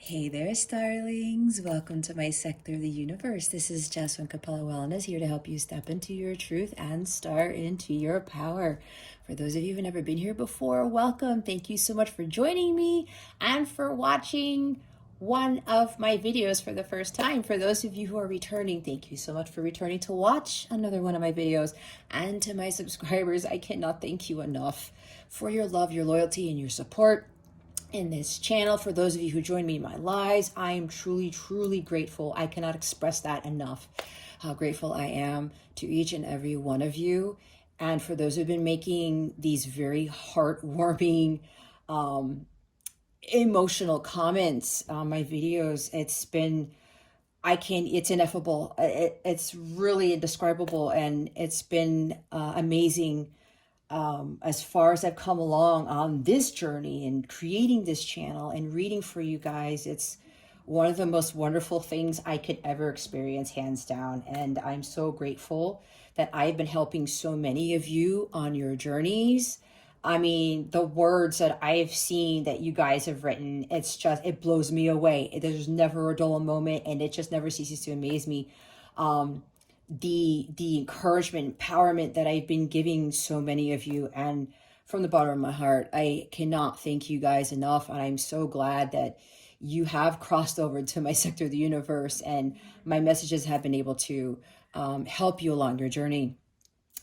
Hey there, starlings. Welcome to my sector of the universe. This is Jasmine Capella Wellness, here to help you step into your truth and star into your power. For those of you who've never been here before, welcome. Thank you so much for joining me and for watching one of my videos for the first time. For those of you who are returning, thank you so much for returning to watch another one of my videos. And to my subscribers, I cannot thank you enough for your love, your loyalty, and your support in this channel. For those of you who join me in my lives, I am truly grateful. I cannot express that enough, how grateful I am to each and every one of you. And for those who've been making these very heartwarming, emotional comments on my videos, it's ineffable. It's really indescribable, and it's been amazing. As far as I've come along on this journey and creating this channel and reading for you guys, it's one of the most wonderful things I could ever experience, hands down. And I'm so grateful that I've been helping so many of you on your journeys. I mean, the words that I've seen that you guys have written, it blows me away. There's never a dull moment, and it just never ceases to amaze me. The encouragement, empowerment that I've been giving so many of you, and from the bottom of my heart, I cannot thank you guys enough. And I'm so glad that you have crossed over to my sector of the universe, and my messages have been able to help you along your journey.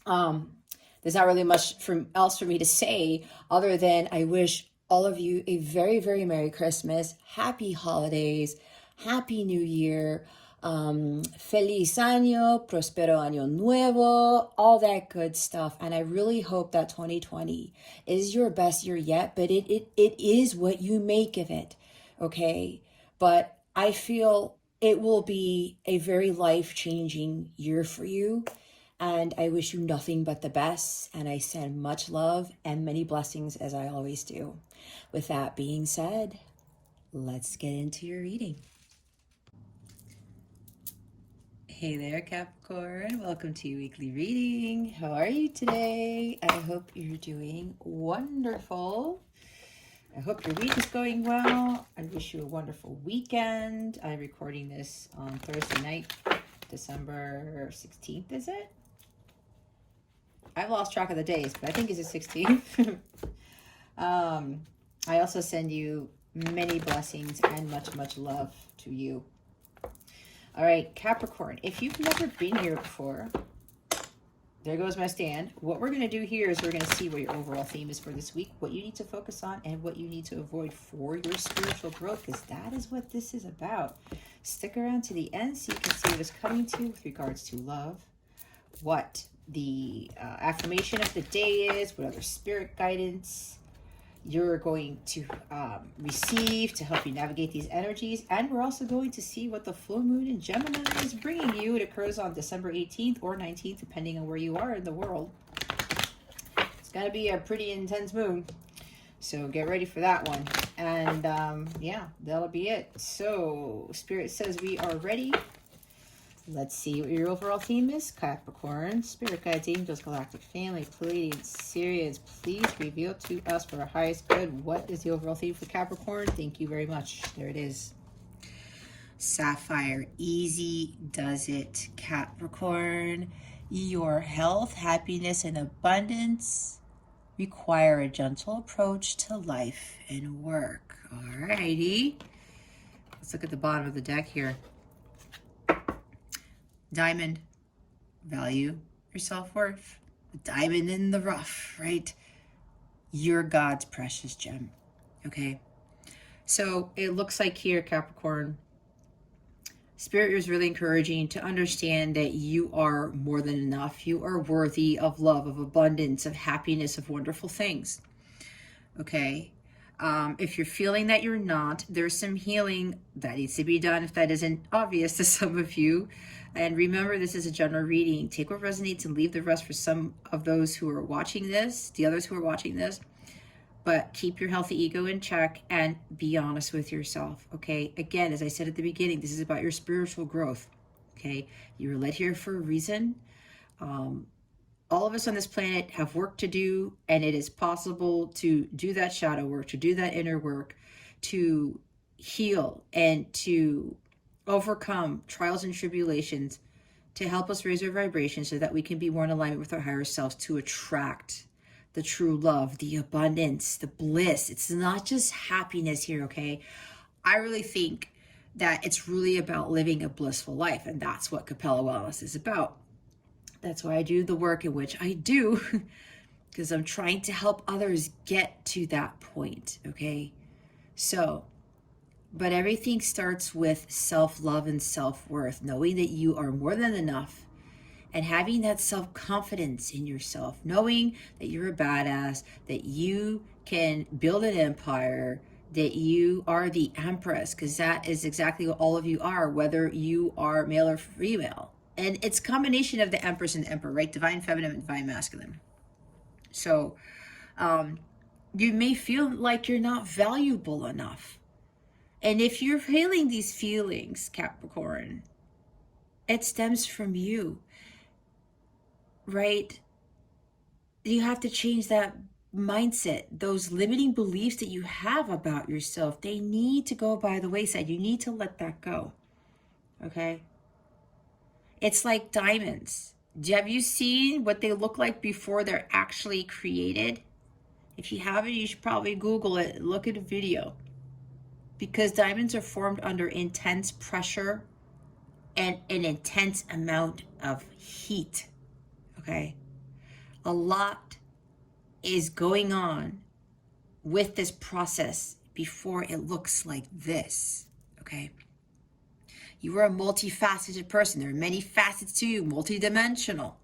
There's not really much else for me to say other than I wish all of you a very Merry Christmas, Happy Holidays, Happy New Year. Feliz año, prospero año nuevo, all that good stuff. And I really hope that 2020 is your best year yet, but it is what you make of it, okay? But I feel it will be a very life-changing year for you, and I wish you nothing but the best, and I send much love and many blessings, as I always do. With that being said, let's get into your reading. Hey there, Capricorn. Welcome to your weekly reading. How are you today? I hope you're doing wonderful. I hope your week is going well. I wish you a wonderful weekend. I'm recording this on Thursday night, December 16th, is it? I've lost track of the days, but I think it's the 16th. I also send you many blessings and much love to you. All right, Capricorn, if you've never been here before, there goes my stand. What we're going to do here is we're going to see what your overall theme is for this week, what you need to focus on, and what you need to avoid for your spiritual growth, because that is what this is about. Stick around to the end so you can see what is coming to you with regards to love, what the affirmation of the day is, what other spirit guidance you're going to receive to help you navigate these energies. And we're also going to see what the full moon in Gemini is bringing you. It occurs on December 18th or 19th, depending on where you are in the world. It's going to be a pretty intense moon, so get ready for that one. And yeah, that'll be it. So Spirit says we are ready. Let's see what your overall theme is, Capricorn. Spirit guides, angels, galactic family, Pleiadians, Sirians, please reveal to us for our highest good. What is the overall theme for Capricorn? Thank you very much. There it is. Sapphire, easy does it, Capricorn. Your health, happiness, and abundance require a gentle approach to life and work. Alrighty. Let's look at the bottom of the deck here. Diamond, value your self-worth. A diamond in the rough, right? You're God's precious gem, okay? So it looks like here, Capricorn, Spirit is really encouraging to understand that you are more than enough. You are worthy of love, of abundance, of happiness, of wonderful things, okay? If you're feeling that you're not, there's some healing that needs to be done if that isn't obvious to some of you. And remember, this is a general reading. Take what resonates and leave the rest for some of those who are watching this, the others who are watching this. But keep your healthy ego in check and be honest with yourself, okay? Again, as I said at the beginning, this is about your spiritual growth, okay? You were led here for a reason. All of us on this planet have work to do, and it is possible to do that shadow work, to do that inner work, to heal and to overcome trials and tribulations, to help us raise our vibration so that we can be more in alignment with our higher selves, to attract the true love, the abundance, the bliss. It's not just happiness here, okay? I really think that it's really about living a blissful life, and that's what Capella Wellness is about. That's why I do the work in which I do, because I'm trying to help others get to that point, okay? So, but everything starts with self-love and self-worth, knowing that you are more than enough, and having that self-confidence in yourself, knowing that you're a badass, that you can build an empire, that you are the empress, because that is exactly what all of you are, whether you are male or female. And it's a combination of the empress and the emperor, right? Divine feminine and divine masculine. So you may feel like you're not valuable enough. And if you're feeling these feelings, Capricorn, it stems from you, right? You have to change that mindset. Those limiting beliefs that you have about yourself, they need to go by the wayside. You need to let that go, okay? It's like diamonds. Have you seen what they look like before they're actually created? If you haven't, you should probably Google it, look at a video. Because diamonds are formed under intense pressure and an intense amount of heat, okay? A lot is going on with this process before it looks like this, okay? You are a multifaceted person. There are many facets to you, multidimensional,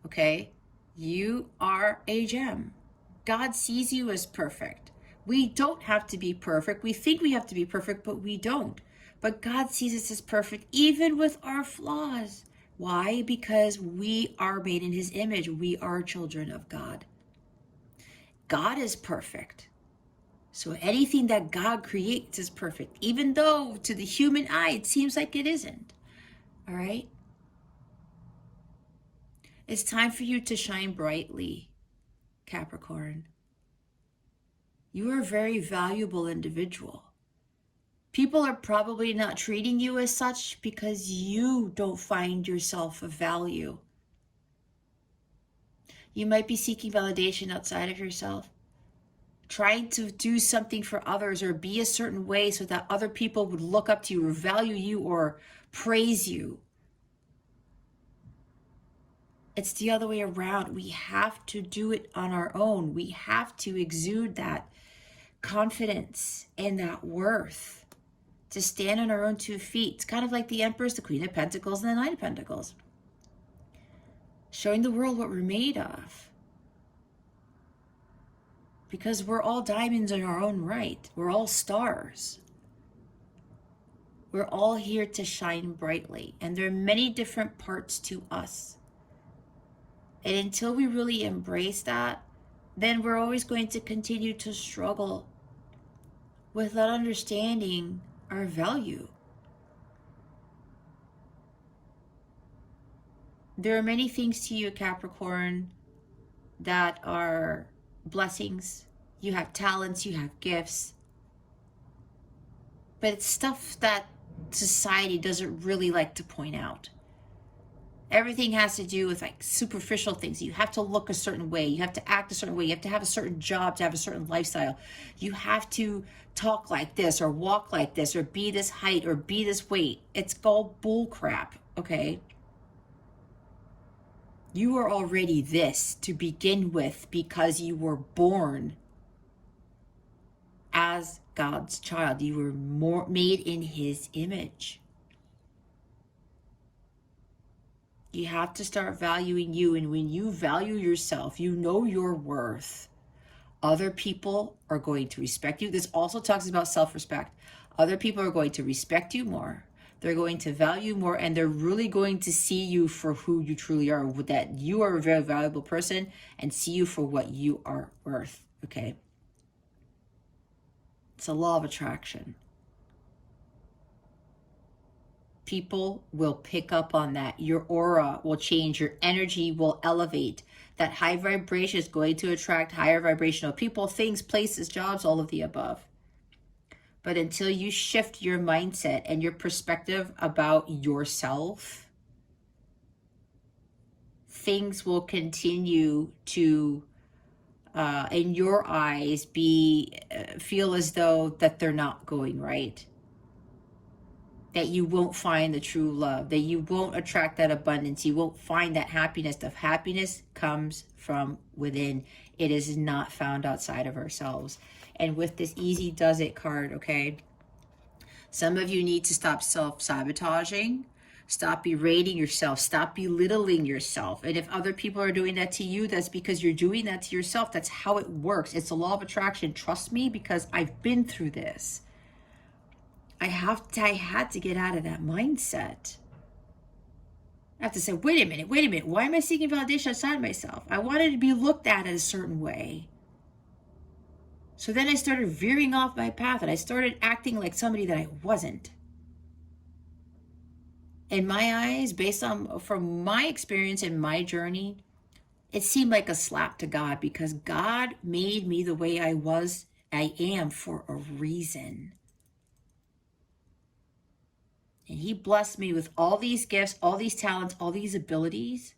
okay? You are a gem. God sees you as perfect. We don't have to be perfect. We think we have to be perfect, but we don't. But God sees us as perfect, even with our flaws. Why? Because we are made in his image. We are children of God. God is perfect. So anything that God creates is perfect, even though to the human eye, it seems like it isn't. All right? It's time for you to shine brightly, Capricorn. You are a very valuable individual. People are probably not treating you as such because you don't find yourself of value. You might be seeking validation outside of yourself, trying to do something for others or be a certain way so that other people would look up to you or value you or praise you. It's the other way around. We have to do it on our own. We have to exude that confidence and that worth to stand on our own 2 feet. It's kind of like the Empress, the Queen of Pentacles, and the Knight of Pentacles. Showing the world what we're made of. Because we're all diamonds in our own right. We're all stars. We're all here to shine brightly. And there are many different parts to us. And until we really embrace that, then we're always going to continue to struggle without understanding our value. There are many things to you, Capricorn, that are blessings. You have talents, you have gifts. But it's stuff that society doesn't really like to point out. Everything has to do with like superficial things. You have to look a certain way. You have to act a certain way. You have to have a certain job to have a certain lifestyle. You have to talk like this or walk like this or be this height or be this weight. It's called bull crap, okay? You are already this to begin with because you were born as God's child. You were made in his image. You have to start valuing you. And when you value yourself, you know your worth. Other people are going to respect you. This also talks about self-respect. Other people are going to respect you more. They're going to value more, and they're really going to see you for who you truly are, that you are a very valuable person, and see you for what you are worth, okay? It's a law of attraction. People will pick up on that. Your aura will change. Your energy will elevate. That high vibration is going to attract higher vibrational people, things, places, jobs, all of the above. But until you shift your mindset and your perspective about yourself, things will continue to, in your eyes, feel as though that they're not going right. That you won't find the true love, that you won't attract that abundance, you won't find that happiness. The happiness comes from within. It is not found outside of ourselves. And with this easy does it card, okay, some of you need to stop self-sabotaging, stop berating yourself, stop belittling yourself. And if other people are doing that to you, that's because you're doing that to yourself. That's how it works. It's the law of attraction. Trust me, because I've been through this. I had to get out of that mindset. I have to say, wait a minute. Why am I seeking validation outside myself? I wanted to be looked at in a certain way. So then I started veering off my path and I started acting like somebody that I wasn't. In my eyes, from my experience and my journey, it seemed like a slap to God, because God made me the way I am for a reason. And he blessed me with all these gifts, all these talents, all these abilities.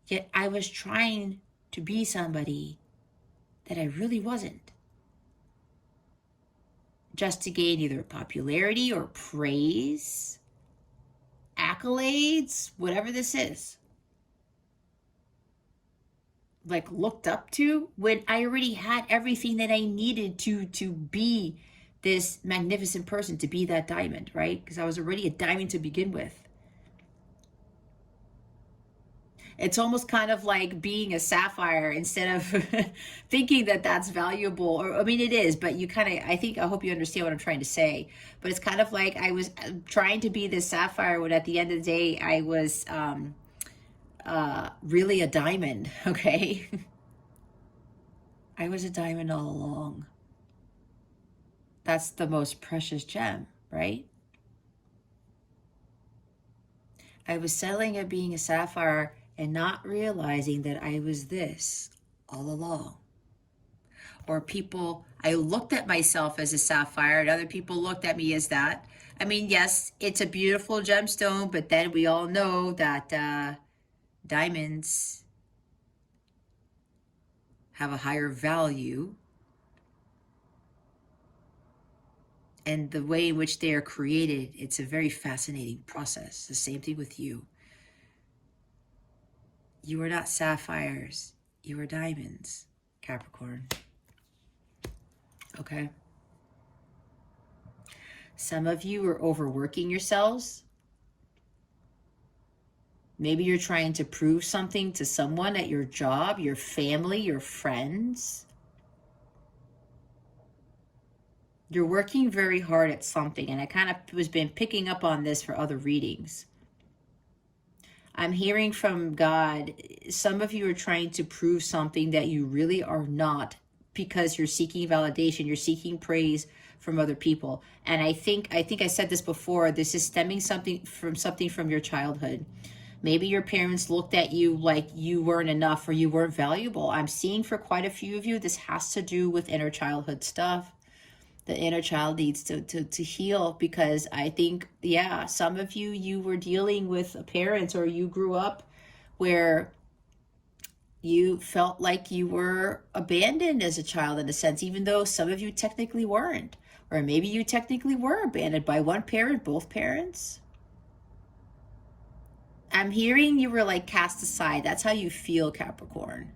Yet I was trying to be somebody that I really wasn't. Just to gain either popularity or praise, accolades, whatever this is. Like looked up to, when I already had everything that I needed to be this magnificent person, to be that diamond, right? Because I was already a diamond to begin with. It's almost kind of like being a sapphire instead of thinking that that's valuable. Or, I mean, it is, but I hope you understand what I'm trying to say. But it's kind of like I was trying to be this sapphire when at the end of the day, I was really a diamond, okay? I was a diamond all along. That's the most precious gem, right? I was settling at being a sapphire and not realizing that I was this all along. Or I looked at myself as a sapphire and other people looked at me as that. I mean, yes, it's a beautiful gemstone, but then we all know that diamonds have a higher value. And the way in which they are created, it's a very fascinating process. The same thing with you. You are not sapphires. You are diamonds, Capricorn. Okay? Some of you are overworking yourselves. Maybe you're trying to prove something to someone at your job, your family, your friends. You're working very hard at something, and I kind of been picking up on this for other readings. I'm hearing from God, some of you are trying to prove something that you really are not, because you're seeking validation, you're seeking praise from other people. And I think I said this before, this is stemming something from your childhood. Maybe your parents looked at you like you weren't enough or you weren't valuable. I'm seeing for quite a few of you, this has to do with inner childhood stuff. The inner child needs to heal, because I think, yeah, some of you were dealing with parents, or you grew up where you felt like you were abandoned as a child in a sense, even though some of you technically weren't. Or maybe you technically were abandoned by one parent, both parents. I'm hearing you were like cast aside. That's how you feel, Capricorn.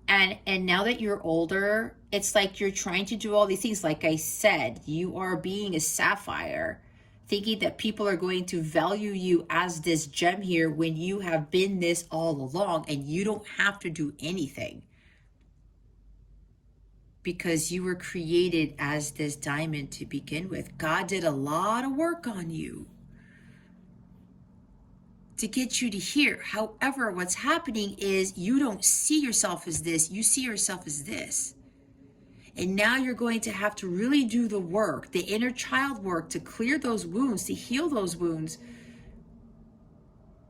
And now that you're older, it's like you're trying to do all these things. Like I said, you are being a sapphire, thinking that people are going to value you as this gem here when you have been this all along, and you don't have to do anything, because you were created as this diamond to begin with. God did a lot of work on you to get you to here. However, what's happening is you don't see yourself as this, you see yourself as this. And now you're going to have to really do the work, the inner child work, to clear those wounds, to heal those wounds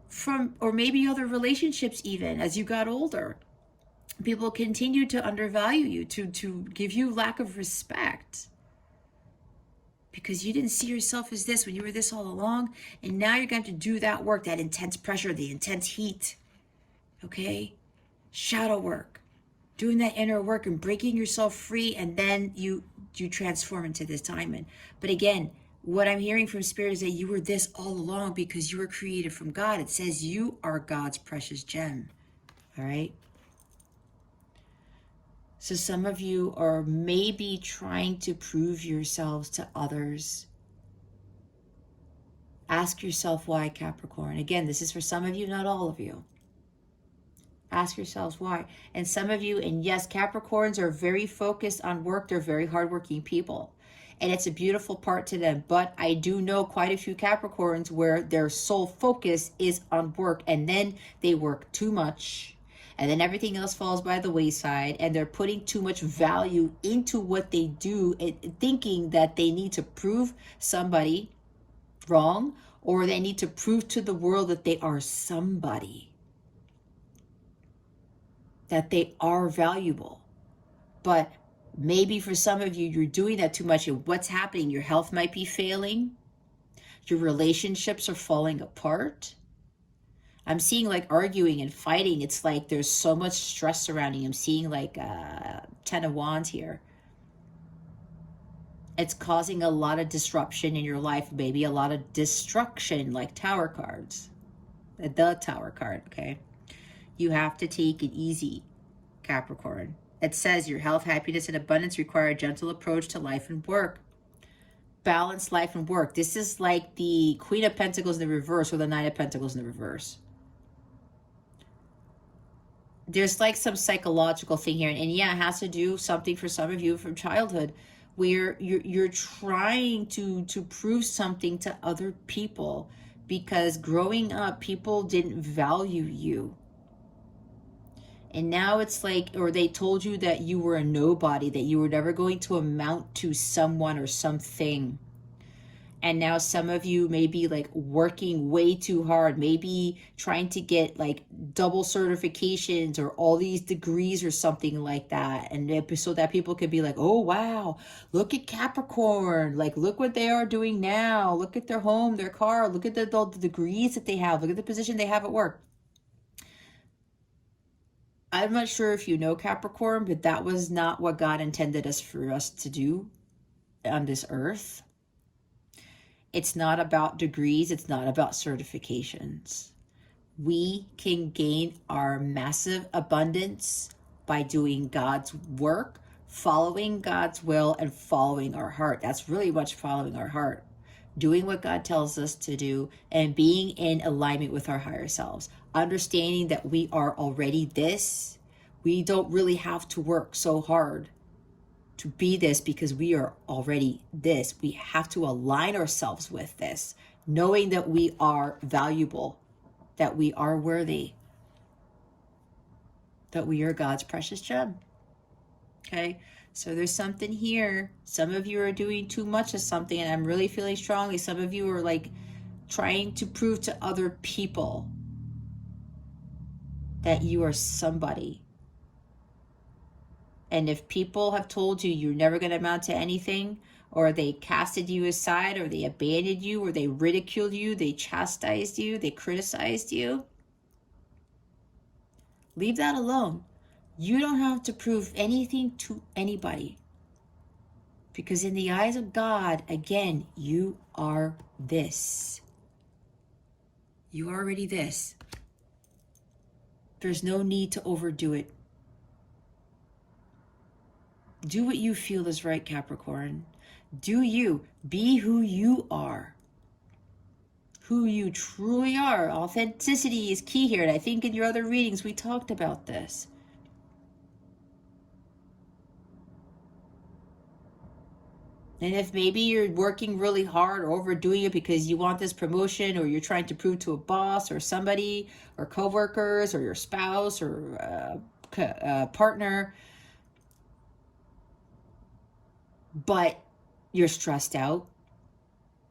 from, or maybe other relationships even as you got older. People continue to undervalue you, to give you lack of respect. because you didn't see yourself as this when you were this all along. And now you're going to do that work, that intense pressure, the intense heat. Okay? Shadow work. Doing that inner work and breaking yourself free, and then you transform into this diamond. But again, what I'm hearing from Spirit is that you were this all along because you were created from God. It says you are God's precious gem. All right? So some of you are maybe trying to prove yourselves to others. Ask yourself why, Capricorn. Again, this is for some of you, not all of you. Ask yourselves why. And some of you, and yes, Capricorns are very focused on work. They're very hardworking people. And it's a beautiful part to them. But I do know quite a few Capricorns where their sole focus is on work. And then they work too much. And then everything else falls by the wayside. And they're putting too much value into what they do, thinking that they need to prove somebody wrong. Or they need to prove to the world that they are somebody. That they are valuable. But maybe for some of you, you're doing that too much. And what's happening? Your health might be failing. Your relationships are falling apart. I'm seeing like arguing and fighting. It's like there's so much stress surrounding. I'm seeing like 10 of Wands here. It's causing a lot of disruption in your life. Maybe a lot of destruction, like Tower cards. The Tower card, okay? You have to take it easy, Capricorn. It says your health, happiness, and abundance require a gentle approach to life and work. Balance life and work. This is like the Queen of Pentacles in the reverse or the Knight of Pentacles in the reverse. There's like some psychological thing here. And yeah, it has to do something for some of you from childhood where you're trying to prove something to other people because growing up, people didn't value you. And now it's like, or they told you that you were a nobody, that you were never going to amount to someone or something. And now some of you may be like working way too hard, maybe trying to get like double certifications or all these degrees or something like that. And so that people could be like, oh, wow, look at Capricorn. Like, look what they are doing now. Look at their home, their car. Look at the degrees that they have. Look at the position they have at work. I'm not sure if you know Capricorn, but that was not what God intended for us to do on this earth. It's not about degrees. It's not about certifications. We can gain our massive abundance by doing God's work, following God's will, and following our heart. That's really much following our heart. Doing what God tells us to do and being in alignment with our higher selves. Understanding that we are already this. We don't really have to work so hard to be this because we are already this. We have to align ourselves with this, knowing that we are valuable, that we are worthy, that we are God's precious gem. Okay? So there's something here. Some of you are doing too much of something, and I'm really feeling strongly. Some of you are like trying to prove to other people that you are somebody. And if people have told you you're never going to amount to anything, or they casted you aside, or they abandoned you, or they ridiculed you, they chastised you, they criticized you, leave that alone. You don't have to prove anything to anybody. Because in the eyes of God, again, you are this. You are already this. There's no need to overdo it. Do what you feel is right, Capricorn. Do you. Be who you are. Who you truly are. Authenticity is key here. And I think in your other readings, we talked about this. And if maybe you're working really hard or overdoing it because you want this promotion, or you're trying to prove to a boss or somebody or coworkers or your spouse or partner, but you're stressed out,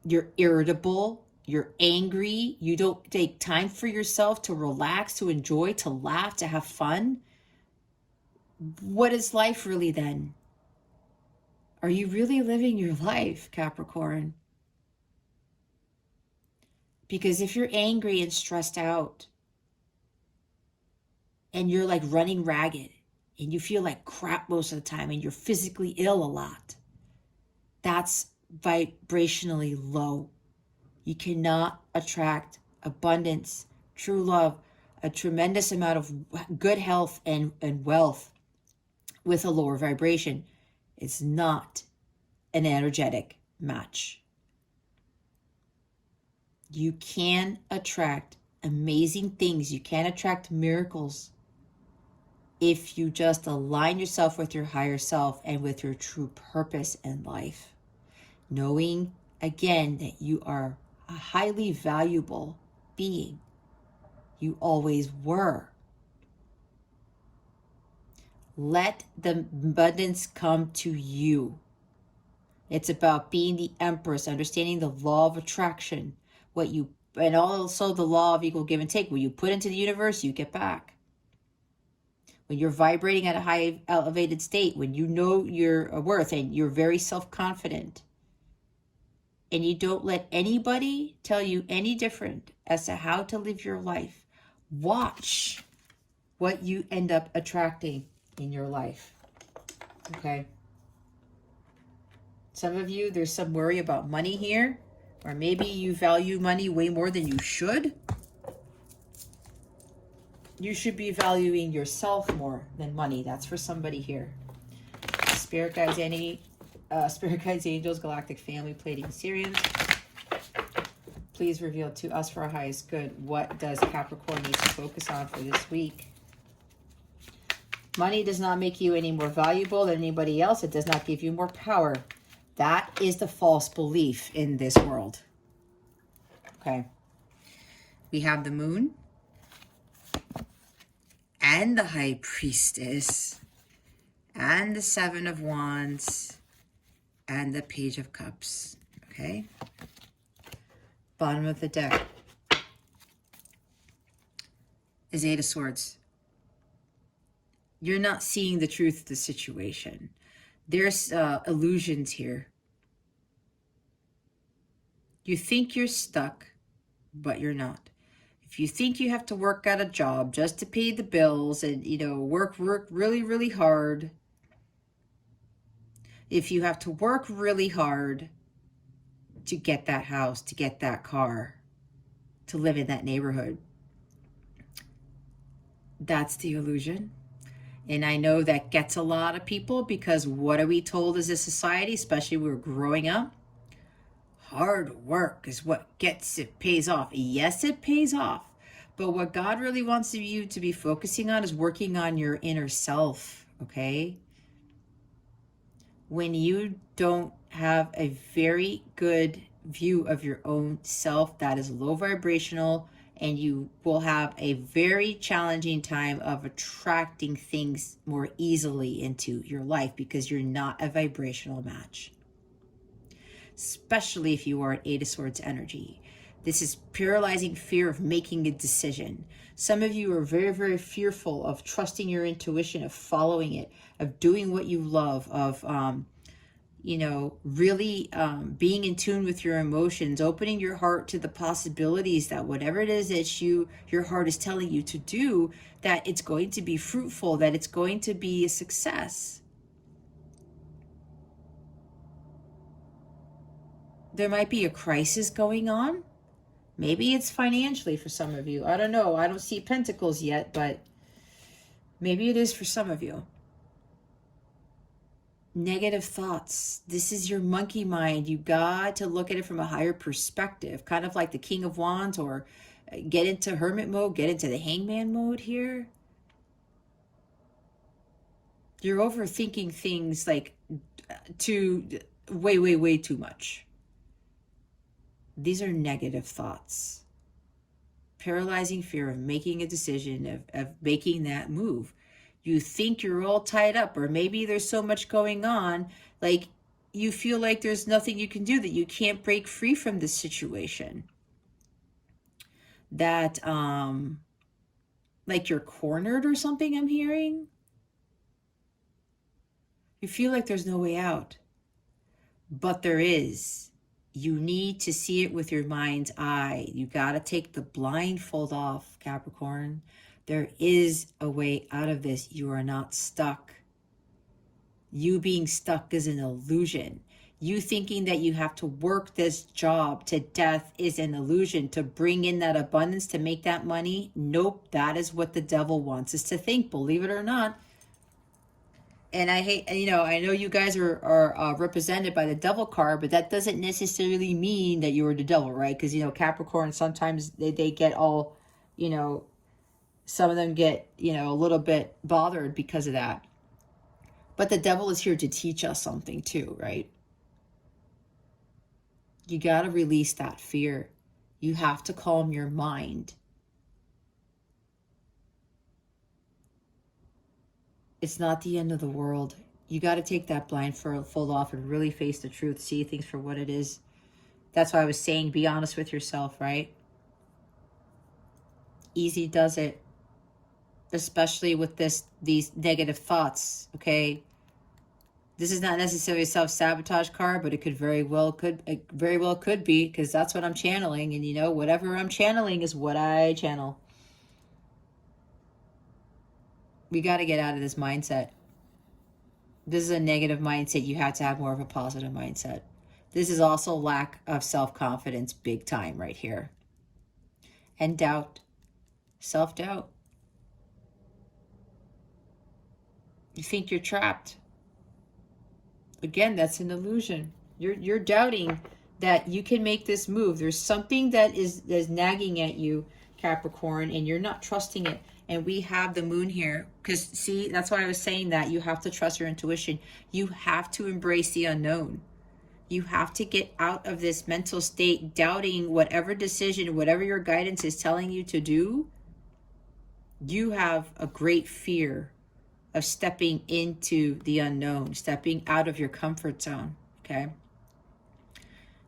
you're irritable, you're angry, you don't take time for yourself to relax, to enjoy, to laugh, to have fun, what is life really then? Are you really living your life, Capricorn? Because if you're angry and stressed out and you're like running ragged and you feel like crap most of the time and you're physically ill a lot, that's vibrationally low. You cannot attract abundance, true love, a tremendous amount of good health and wealth with a lower vibration. It's not an energetic match. You can attract amazing things. You can attract miracles if you just align yourself with your higher self and with your true purpose in life. Knowing, again, that you are a highly valuable being. You always were. Let the abundance come to you. It's about being the empress, understanding the law of attraction, and also the law of equal give and take. What you put into the universe, you get back. When you're vibrating at a high elevated state, when you know your worth and you're very self-confident, and you don't let anybody tell you any different as to how to live your life, watch what you end up attracting in your life. Okay? Some of you, there's some worry about money here, or maybe you value money way more than you should. You should be valuing yourself more than money. That's for somebody here. Spirit guides, angels, galactic family, Pleiadian Sirians. Please reveal to us for our highest good. What does Capricorn need to focus on for this week? Money does not make you any more valuable than anybody else. It does not give you more power. That is the false belief in this world. Okay. We have the moon and the high priestess and the 7 of wands and the page of cups. Okay. Bottom of the deck is 8 of swords. You're not seeing the truth of the situation. There's illusions here. You think you're stuck, but you're not. If you think you have to work at a job just to pay the bills and, work really, really hard. If you have to work really hard to get that house, to get that car, to live in that neighborhood, that's the illusion. And I know that gets a lot of people, because what are we told as a society, especially when we're growing up? Hard work is what pays off. Yes, it pays off. But what God really wants you to be focusing on is working on your inner self, okay? When you don't have a very good view of your own self, that is low vibrational, and you will have a very challenging time of attracting things more easily into your life, because you're not a vibrational match. Especially if you are an 8 of swords energy. This is paralyzing fear of making a decision. Some of you are very, very fearful of trusting your intuition, of following it, of doing what you love, of really being in tune with your emotions, opening your heart to the possibilities that whatever it is that your heart is telling you to do, that it's going to be fruitful, that it's going to be a success. There might be a crisis going on. Maybe it's financially for some of you. I don't know. I don't see pentacles yet, but maybe it is for some of you. Negative thoughts. This is your monkey mind. You got to look at it from a higher perspective, kind of like the King of Wands, or get into hermit mode, get into the hangman mode here. You're overthinking things like way too much. These are negative thoughts. Paralyzing fear of making a decision, of making that move. You think you're all tied up, or maybe there's so much going on, like you feel like there's nothing you can do, that you can't break free from this situation. That, like you're cornered or something, I'm hearing. You feel like there's no way out. but there is. You need to see it with your mind's eye. You got to take the blindfold off, Capricorn. There is a way out of this. You are not stuck. You being stuck is an illusion. You thinking that you have to work this job to death is an illusion to bring in that abundance, to make that money. Nope, that is what the devil wants us to think, believe it or not. And I hate, I know you guys are represented by the devil card, but that doesn't necessarily mean that you're the devil, right? Because, Capricorn, sometimes they get all, some of them get, a little bit bothered because of that. But the devil is here to teach us something too, right? You got to release that fear. You have to calm your mind. It's not the end of the world. You got to take that blindfold off and really face the truth. See things for what it is. That's why I was saying, be honest with yourself, right? Easy does it. Especially with these negative thoughts, okay? This is not necessarily a self-sabotage card, but it very well could be, because that's what I'm channeling. And whatever I'm channeling is what I channel. We got to get out of this mindset. This is a negative mindset. You have to have more of a positive mindset. This is also lack of self-confidence, big time right here. And doubt. Self-doubt. You think you're trapped. Again, that's an illusion. You're doubting that you can make this move. There's something that is nagging at you, Capricorn, and you're not trusting it. And we have the moon here. Because, see, that's why I was saying that you have to trust your intuition. You have to embrace the unknown. You have to get out of this mental state, doubting whatever decision, whatever your guidance is telling you to do. You have a great fear of stepping into the unknown, stepping out of your comfort zone, okay?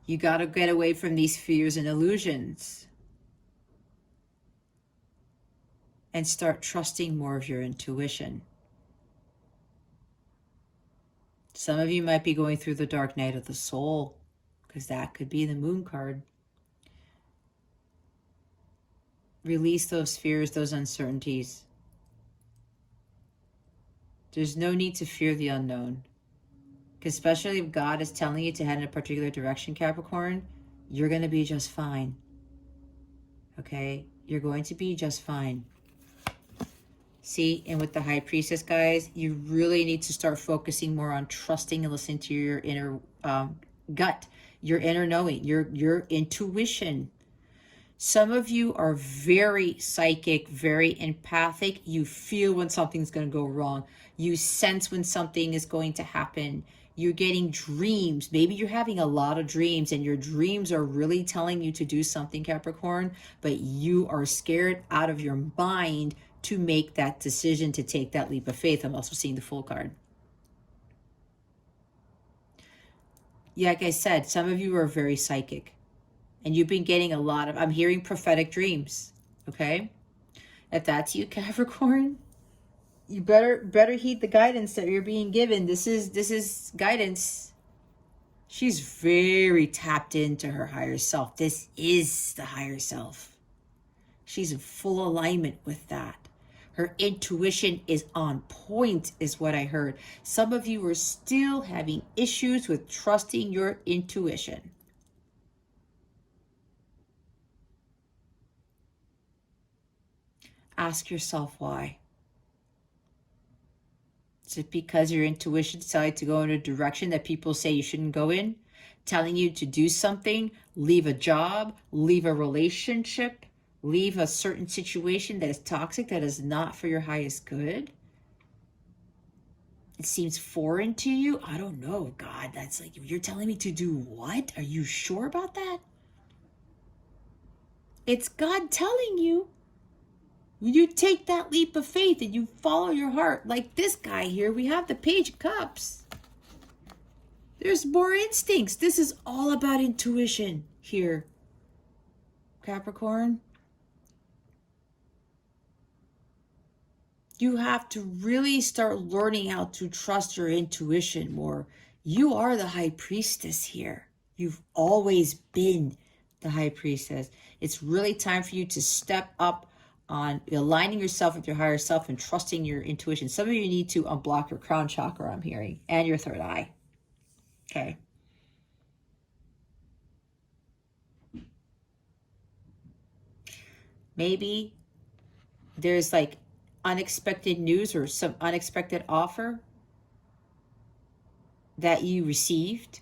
You got to get away from these fears and illusions and start trusting more of your intuition. Some of you might be going through the dark night of the soul, because that could be the moon card. Release those fears, those uncertainties. There's no need to fear the unknown. Because especially if God is telling you to head in a particular direction, Capricorn, you're going to be just fine. Okay? You're going to be just fine. See, and with the High Priestess, guys, you really need to start focusing more on trusting and listening to your inner gut, your inner knowing, your intuition. Some of you are very psychic, very empathic. You feel when something's going to go wrong. You sense when something is going to happen. You're getting dreams. Maybe you're having a lot of dreams and your dreams are really telling you to do something, Capricorn, but you are scared out of your mind to make that decision, to take that leap of faith. I'm also seeing the Fool card. Yeah, like I said, some of you are very psychic. And you've been getting a lot of, I'm hearing prophetic dreams, okay? If that's you, Capricorn, you better heed the guidance that you're being given. This is guidance. She's very tapped into her higher self. This is the higher self. She's in full alignment with that. Her intuition is on point, is what I heard. Some of you are still having issues with trusting your intuition. Ask yourself why. Is it because your intuition decided to go in a direction that people say you shouldn't go in? Telling you to do something, leave a job, leave a relationship, leave a certain situation that is toxic, that is not for your highest good? It seems foreign to you? I don't know, God. That's like, you're telling me to do what? Are you sure about that? It's God telling you. You take that leap of faith and you follow your heart. Like this guy here, we have the Page of Cups. There's more instincts. This is all about intuition here, Capricorn. You have to really start learning how to trust your intuition more. You are the high priestess here. You've always been the high priestess. It's really time for you to step up on aligning yourself with your higher self and trusting your intuition. Some of you need to unblock your crown chakra, I'm hearing, and your third eye. Okay. Maybe there's like unexpected news or some unexpected offer that you received.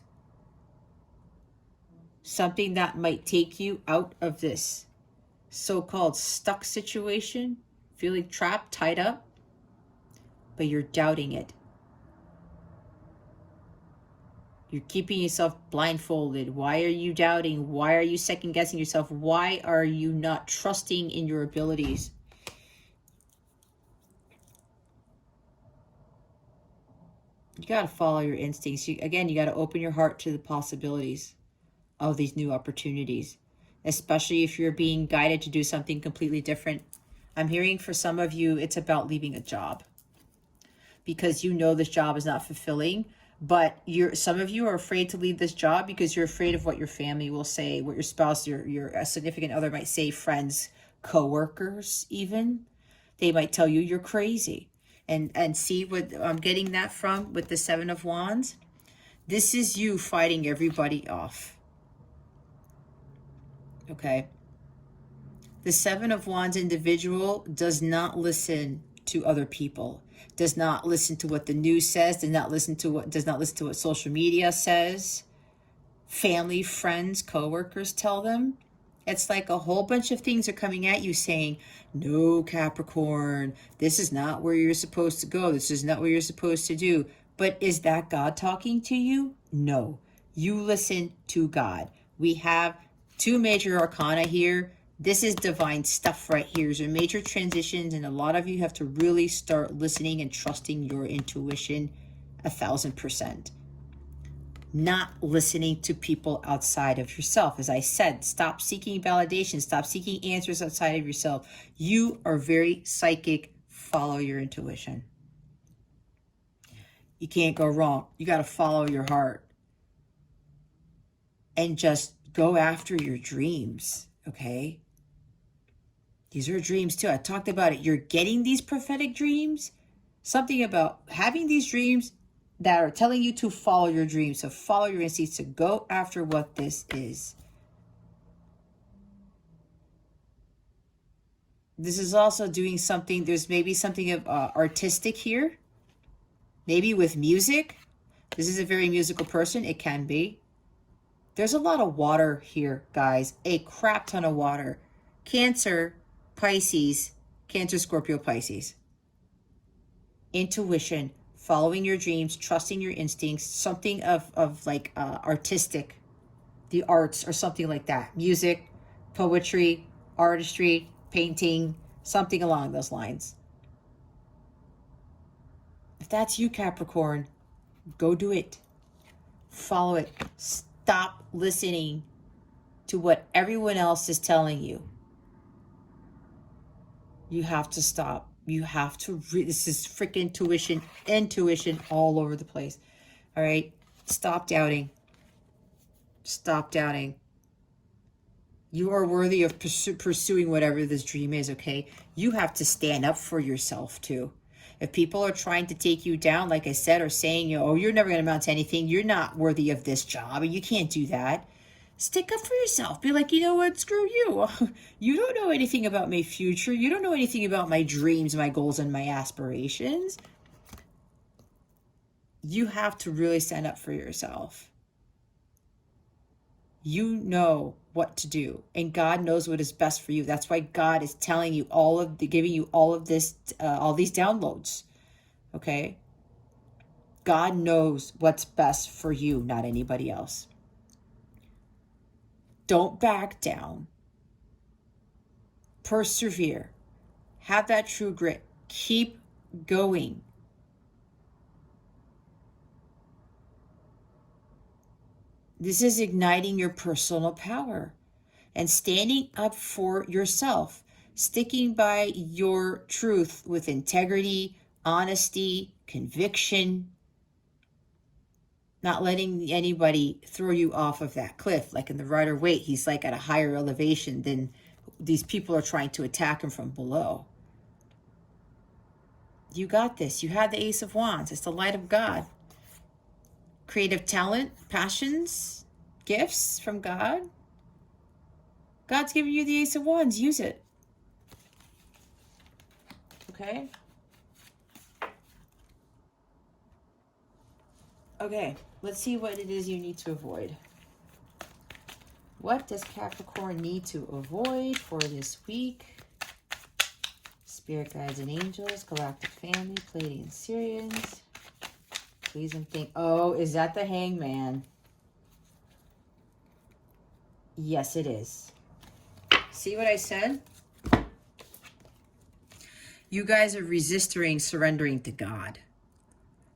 Something that might take you out of this so-called stuck situation, feeling trapped, tied up, but you're doubting it. You're keeping yourself blindfolded. Why are you doubting? Why are you second guessing yourself? Why are you not trusting in your abilities? You got to follow your instincts. You got to open your heart to the possibilities of these new opportunities, especially if you're being guided to do something completely different. I'm hearing for some of you, it's about leaving a job because you know this job is not fulfilling, but some of you are afraid to leave this job because you're afraid of what your family will say, what your spouse, your significant other might say, friends, coworkers even. They might tell you you're crazy. And see what I'm getting that from with the Seven of Wands? This is you fighting everybody off. Okay? The Seven of Wands individual does not listen to other people, does not listen to what the news says, does not listen to what social media says, family, friends, coworkers tell them. It's like a whole bunch of things are coming at you saying, no, Capricorn, this is not where you're supposed to go. This is not what you're supposed to do. But is that God talking to you? No. You listen to God. We have two major arcana here. This is divine stuff right here. These are major transitions, and a lot of you have to really start listening and trusting your intuition 1,000%. Not listening to people outside of yourself. As I said, stop seeking validation. Stop seeking answers outside of yourself. You are very psychic. Follow your intuition. You can't go wrong. You got to follow your heart. And just go after your dreams, okay? These are dreams too. I talked about it. You're getting these prophetic dreams. Something about having these dreams that are telling you to follow your dreams, to follow your instincts, to go after what this is. This is also doing something, there's maybe something of artistic here, maybe with music. This is a very musical person, it can be. There's a lot of water here, guys, a crap ton of water. Cancer, Pisces, Cancer, Scorpio, Pisces. Intuition, following your dreams, trusting your instincts, something of like artistic, the arts or something like that. Music, poetry, artistry, painting, something along those lines. If that's you, Capricorn, go do it. Follow it. Stop listening to what everyone else is telling you. You have to stop. You have to this is freaking intuition all over the place. All right? Stop doubting. Stop doubting. You are worthy of pursuing whatever this dream is, okay? You have to stand up for yourself, too. If people are trying to take you down, like I said, or saying, oh, you're never going to amount to anything, you're not worthy of this job, and you can't do that. Stick up for yourself. Be like, you know what? Screw you. You don't know anything about my future. You don't know anything about my dreams, my goals, and my aspirations. You have to really stand up for yourself. You know what to do, and God knows what is best for you. That's why God is telling you giving you all of this, all these downloads. Okay? God knows what's best for you, not anybody else. Don't back down. Persevere. Have that true grit. Keep going. This is igniting your personal power and standing up for yourself, sticking by your truth with integrity, honesty, conviction. Not letting anybody throw you off of that cliff. Like in the Rider-Waite, he's like at a higher elevation than these people are trying to attack him from below. You got this. You had the Ace of Wands. It's the light of God. Creative talent, passions, gifts from God. God's giving you the Ace of Wands. Use it. Okay? Okay, let's see what it is you need to avoid. What does Capricorn need to avoid for this week? Spirit guides and angels, galactic family, Pleiadian Sirians. Please and think. Oh, is that the Hangman? Yes, it is. See what I said? You guys are resisting surrendering to God.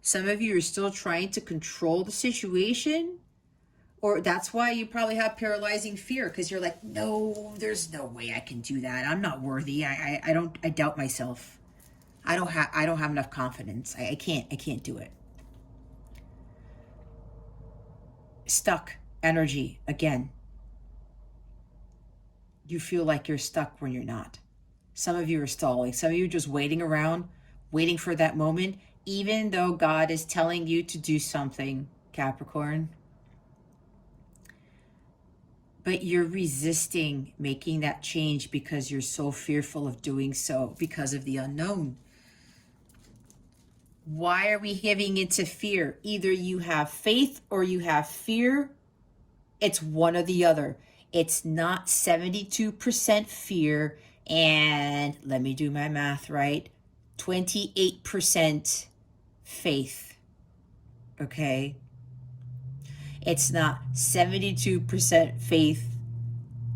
Some of you are still trying to control the situation, or that's why you probably have paralyzing fear, because you're like, no, there's no way I can do that. I'm not worthy. I doubt myself. I don't have enough confidence. I can't do it. Stuck energy again. You feel like you're stuck when you're not. Some of you are stalling. Some of you are just waiting around, waiting for that moment, even though God is telling you to do something, Capricorn. But you're resisting making that change because you're so fearful of doing so because of the unknown. Why are we giving into fear? Either you have faith or you have fear. It's one or the other. It's not 72% fear and, let me do my math right, 28% faith. Okay? It's not 72% faith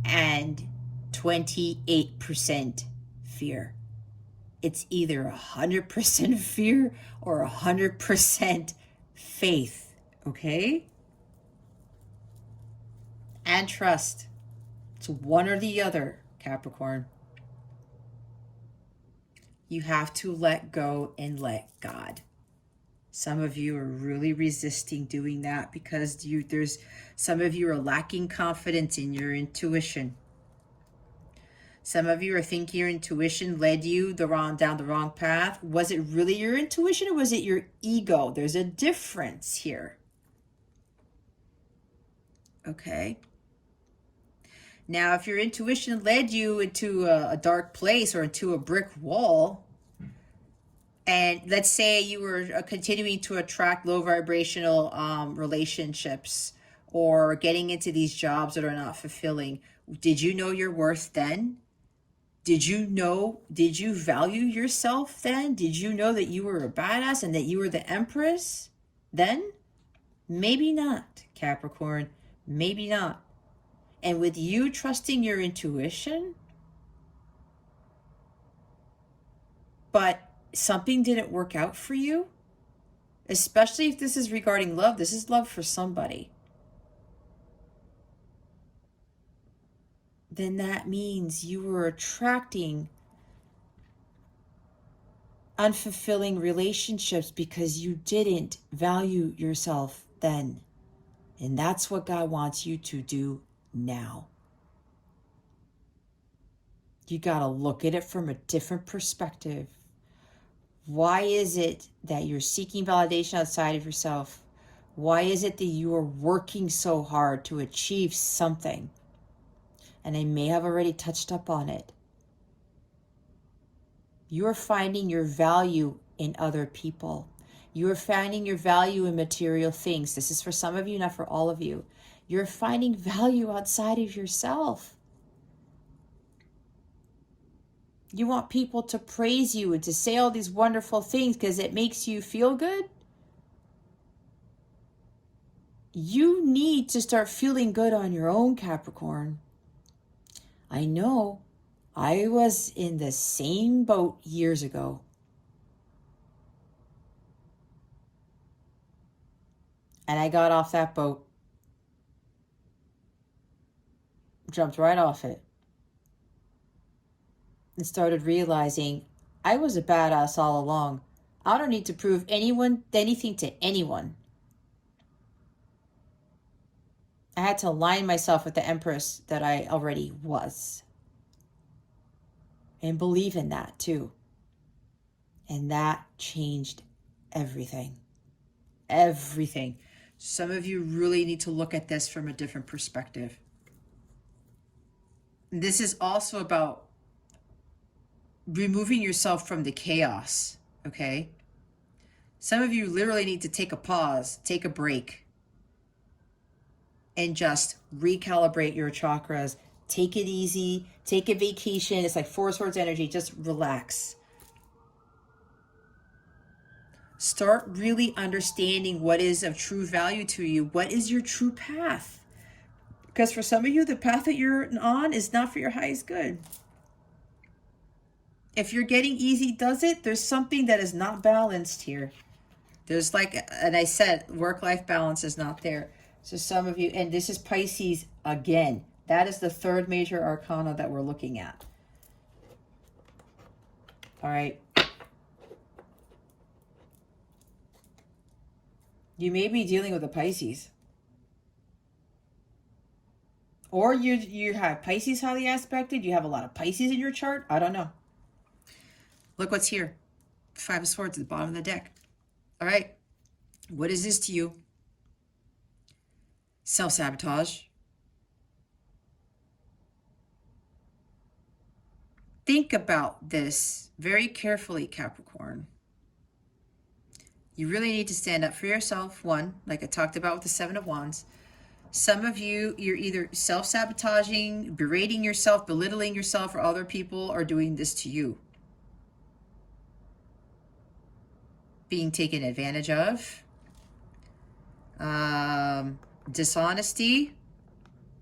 and 28% fear. It's either 100% fear or 100% faith. Okay? And trust. It's one or the other, Capricorn. You have to let go and let God. Some of you are really resisting doing that because some of you are lacking confidence in your intuition. Some of you are thinking your intuition led you down the wrong path. Was it really your intuition or was it your ego? There's a difference here. Okay. Now, if your intuition led you into a dark place or into a brick wall, and let's say you were continuing to attract low vibrational relationships or getting into these jobs that are not fulfilling, did you know your worth then? Did you value yourself then? Did you know that you were a badass and that you were the empress then? Maybe not, Capricorn. Maybe not. And with you trusting your intuition, but something didn't work out for you, especially if this is regarding love, this is love for somebody, then that means you were attracting unfulfilling relationships because you didn't value yourself then. And that's what God wants you to do now. You got to look at it from a different perspective. Why is it that you're seeking validation outside of yourself? Why is it that you are working so hard to achieve something? And I may have already touched up on it. You're finding your value in other people. You're finding your value in material things. This is for some of you, not for all of you. You're finding value outside of yourself. You want people to praise you and to say all these wonderful things because it makes you feel good. You need to start feeling good on your own, Capricorn. I know I was in the same boat years ago. And I got off that boat. Jumped right off it. And started realizing I was a badass all along. I don't need to prove anything to anyone. I had to align myself with the Empress that I already was. And believe in that too. And that changed everything. Everything. Some of you really need to look at this from a different perspective. This is also about removing yourself from the chaos, okay? Some of you literally need to take a pause, take a break, and just recalibrate your chakras. Take it easy, take a vacation. It's like Four Swords energy, just relax. Start really understanding what is of true value to you. What is your true path? Because for some of you, the path that you're on is not for your highest good. If you're getting easy does it, there's something that is not balanced here. There's like, and I said, work-life balance is not there. So some of you, and this is Pisces again. That is the third major arcana that we're looking at. All right. You may be dealing with a Pisces. Or you have Pisces highly aspected. You have a lot of Pisces in your chart. I don't know. Look what's here. Five of Swords at the bottom of the deck. All right. What is this to you? Self-sabotage. Think about this very carefully, Capricorn. You really need to stand up for yourself. One, like I talked about with the Seven of Wands. Some of you, you're either self-sabotaging, berating yourself, belittling yourself, or other people are doing this to you. Being taken advantage of. Dishonesty.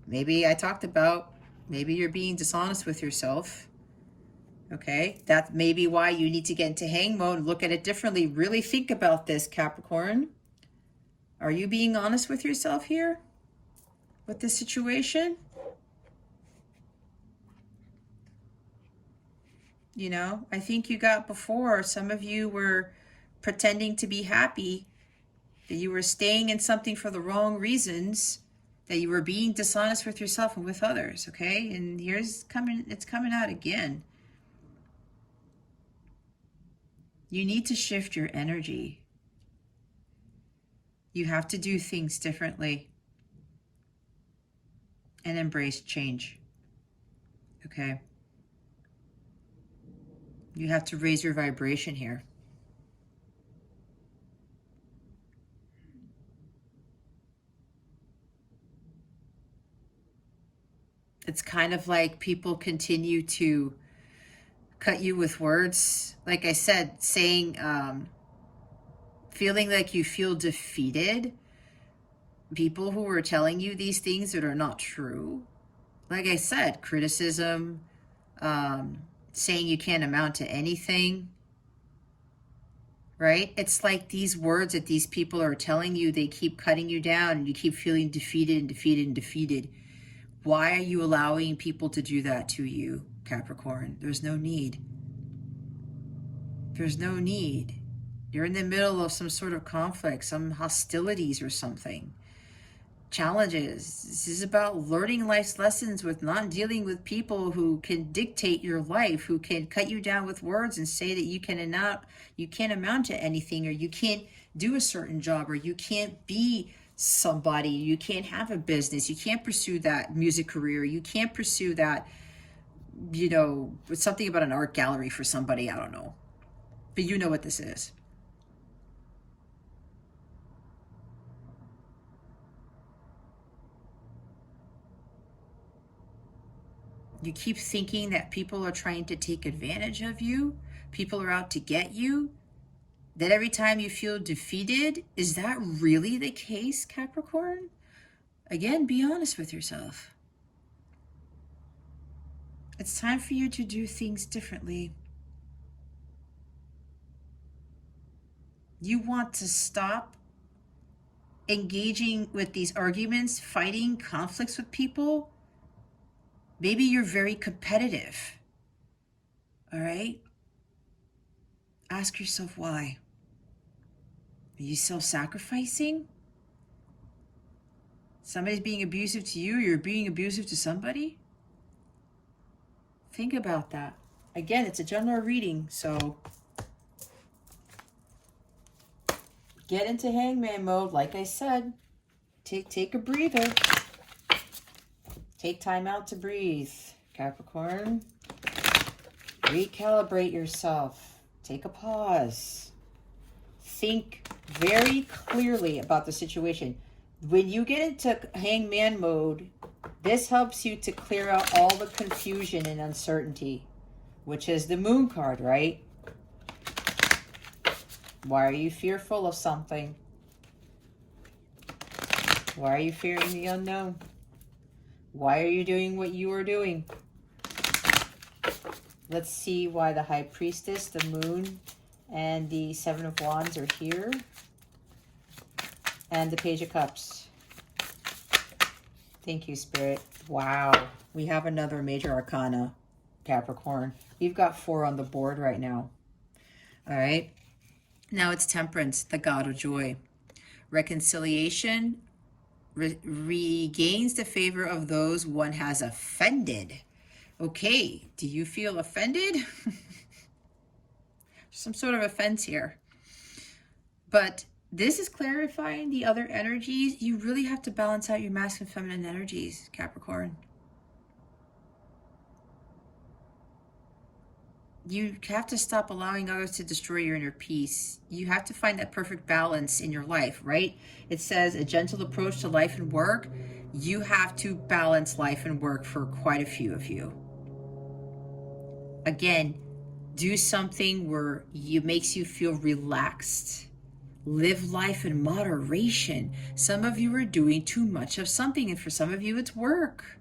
Maybe I talked about, maybe you're being dishonest with yourself. Okay, that may be why you need to get into hang mode, look at it differently. Really think about this, Capricorn. Are you being honest with yourself here? With this situation? You know, I think you got before, some of you were pretending to be happy, that you were staying in something for the wrong reasons, that you were being dishonest with yourself and with others, okay? And it's coming out again. You need to shift your energy. You have to do things differently and embrace change, okay? You have to raise your vibration here. It's kind of like people continue to cut you with words. Like I said, saying, feeling like you feel defeated. People who are telling you these things that are not true. Like I said, criticism, saying you can't amount to anything. Right? It's like these words that these people are telling you, they keep cutting you down and you keep feeling defeated and defeated and defeated. Why are you allowing people to do that to you, Capricorn? There's no need. There's no need. You're in the middle of some sort of conflict, some hostilities or something. Challenges. This is about learning life's lessons with not dealing with people who can dictate your life, who can cut you down with words and say that you can't amount to anything, or you can't do a certain job, or you can't be somebody, you can't have a business, you can't pursue that music career, you can't pursue that, you know, something about an art gallery for somebody, I don't know. But you know what this is. You keep thinking that people are trying to take advantage of you, people are out to get you, that every time you feel defeated. Is that really the case, Capricorn? Again, be honest with yourself. It's time for you to do things differently. You want to stop engaging with these arguments, fighting, conflicts with people. Maybe you're very competitive. All right? Ask yourself why. Are you self-sacrificing? Somebody's being abusive to you, you're being abusive to somebody? Think about that. Again, it's a general reading, so get into hangman mode. Like I said, take a breather. Take time out to breathe, Capricorn. Recalibrate yourself. Take a pause. Think very clearly about the situation. When you get into hangman mode, this helps you to clear out all the confusion and uncertainty, which is the moon card, right? Why are you fearful of something? Why are you fearing the unknown? Why are you doing what you are doing? Let's see why the High Priestess, the Moon, and the Seven of Wands are here. And the Page of Cups. Thank you, Spirit. Wow. We have another major arcana, Capricorn. You've got 4 on the board right now. All right. Now it's Temperance, the God of joy. Reconciliation regains the favor of those one has offended. Okay, do you feel offended? Some sort of offense here. But this is clarifying the other energies. You really have to balance out your masculine and feminine energies, Capricorn. You have to stop allowing others to destroy your inner peace. You have to find that perfect balance in your life, right? It says a gentle approach to life and work. You have to balance life and work for quite a few of you. Again, do something where it makes you feel relaxed. Live life in moderation. Some of you are doing too much of something, and for some of you, it's work.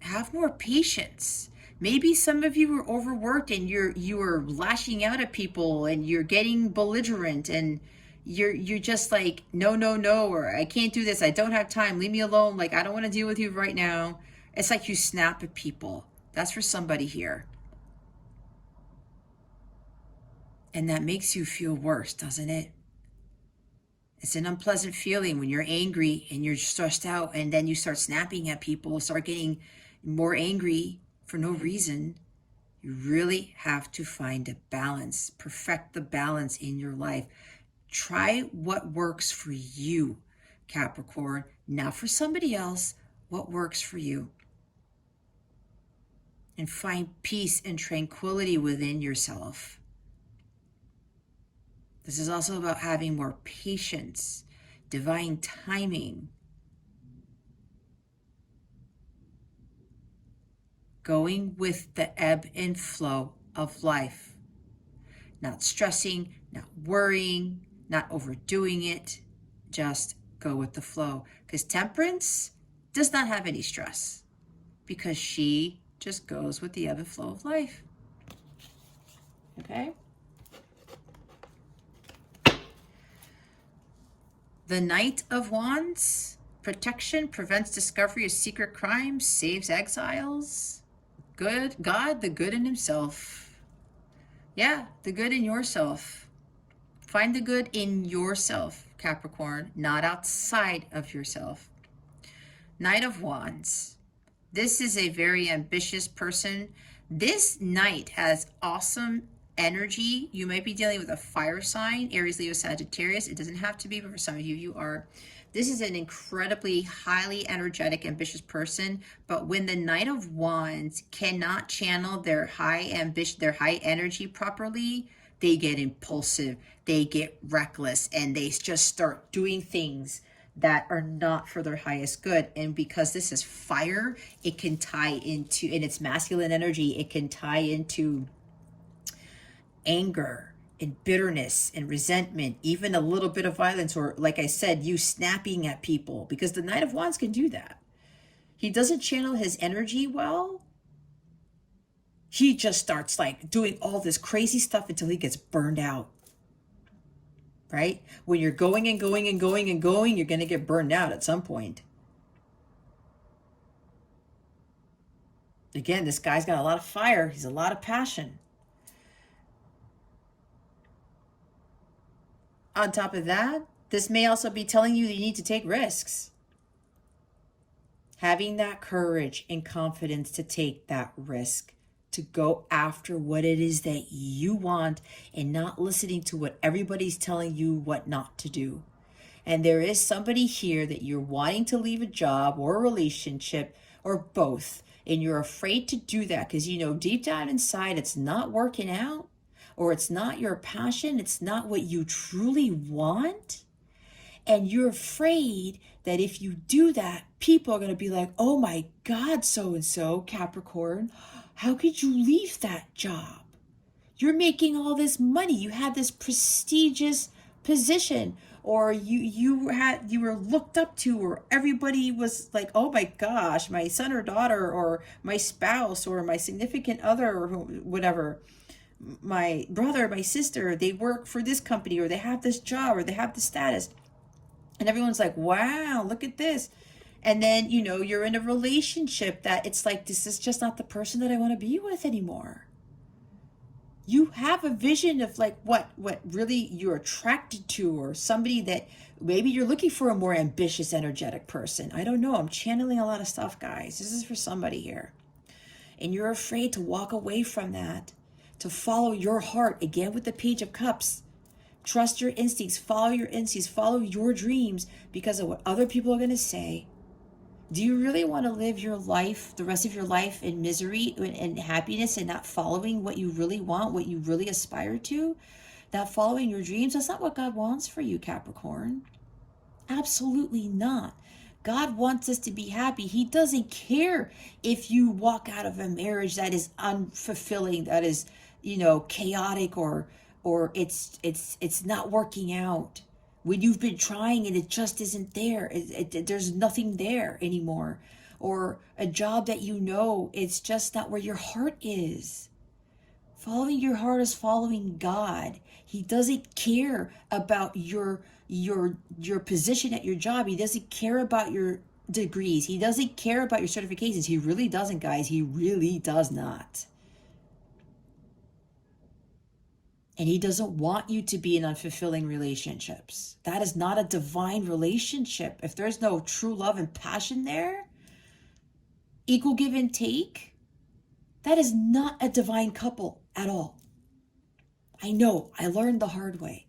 Have more patience. Maybe some of you are overworked and you are lashing out at people and you're getting belligerent and you're just like, no, or I can't do this. I don't have time. Leave me alone. Like, I don't want to deal with you right now. It's like you snap at people. That's for somebody here. And that makes you feel worse, doesn't it? It's an unpleasant feeling when you're angry and you're stressed out and then you start snapping at people, start getting more angry for no reason. You really have to find a balance, perfect the balance in your life. Try what works for you, Capricorn, not for somebody else, what works for you. And find peace and tranquility within yourself. This is also about having more patience, divine timing, going with the ebb and flow of life, not stressing, not worrying, not overdoing it, just go with the flow. Because Temperance does not have any stress because she just goes with the ebb and flow of life. Okay? The Knight of Wands, protection, prevents discovery of secret crimes, saves exiles. Good, God, the good in himself. Yeah, the good in yourself. Find the good in yourself, Capricorn, not outside of yourself. Knight of Wands. This is a very ambitious person. This Knight has awesome energy. You might be dealing with a fire sign, Aries, Leo, Sagittarius. It doesn't have to be, but for some of you, you are. This is an incredibly highly energetic, ambitious person. But when the Knight of Wands cannot channel their high ambition, their high energy properly, they get impulsive, they get reckless, and they just start doing things that are not for their highest good. And because this is fire, it can tie into, in its masculine energy, it can tie into anger and bitterness and resentment, even a little bit of violence, or like I said, you snapping at people, because the Knight of Wands can do that. He doesn't channel his energy well. He just starts like doing all this crazy stuff until he gets burned out. Right? When you're going and going and going and going, you're going to get burned out at some point. Again, this guy's got a lot of fire. He's a lot of passion. On top of that, this may also be telling you that you need to take risks. Having that courage and confidence to take that risk, to go after what it is that you want and not listening to what everybody's telling you what not to do. And there is somebody here that you're wanting to leave a job or a relationship or both, and you're afraid to do that because you know deep down inside it's not working out, or it's not your passion, it's not what you truly want. And you're afraid that if you do that, people are going to be like, oh my God, so-and-so, Capricorn, how could you leave that job? You're making all this money. You had this prestigious position, or you were looked up to, or everybody was like, oh my gosh, my son or daughter, or my spouse, or my significant other, or whatever, my brother, my sister, they work for this company, or they have this job, or they have this status. And everyone's like, wow, look at this. And then, you know, you're in a relationship that it's like, this is just not the person that I want to be with anymore. You have a vision of like what really you're attracted to, or somebody that maybe you're looking for, a more ambitious, energetic person. I don't know. I'm channeling a lot of stuff, guys. This is for somebody here. And you're afraid to walk away from that, to follow your heart, again with the Page of Cups. Trust your instincts, follow your dreams because of what other people are going to say. Do you really want to live your life, the rest of your life, in misery and happiness, and not following what you really want, what you really aspire to? Not following your dreams? That's not what God wants for you, Capricorn. Absolutely not. God wants us to be happy. He doesn't care if you walk out of a marriage that is unfulfilling, that is, you know, chaotic, or it's not working out. When you've been trying and it just isn't there, there's nothing there anymore. Or a job that you know, it's just not where your heart is. Following your heart is following God. He doesn't care about your position at your job. He doesn't care about your degrees. He doesn't care about your certifications. He really doesn't, guys. He really does not. And he doesn't want you to be in unfulfilling relationships. That is not a divine relationship. If there's no true love and passion there, equal give and take, that is not a divine couple at all. I know, I learned the hard way.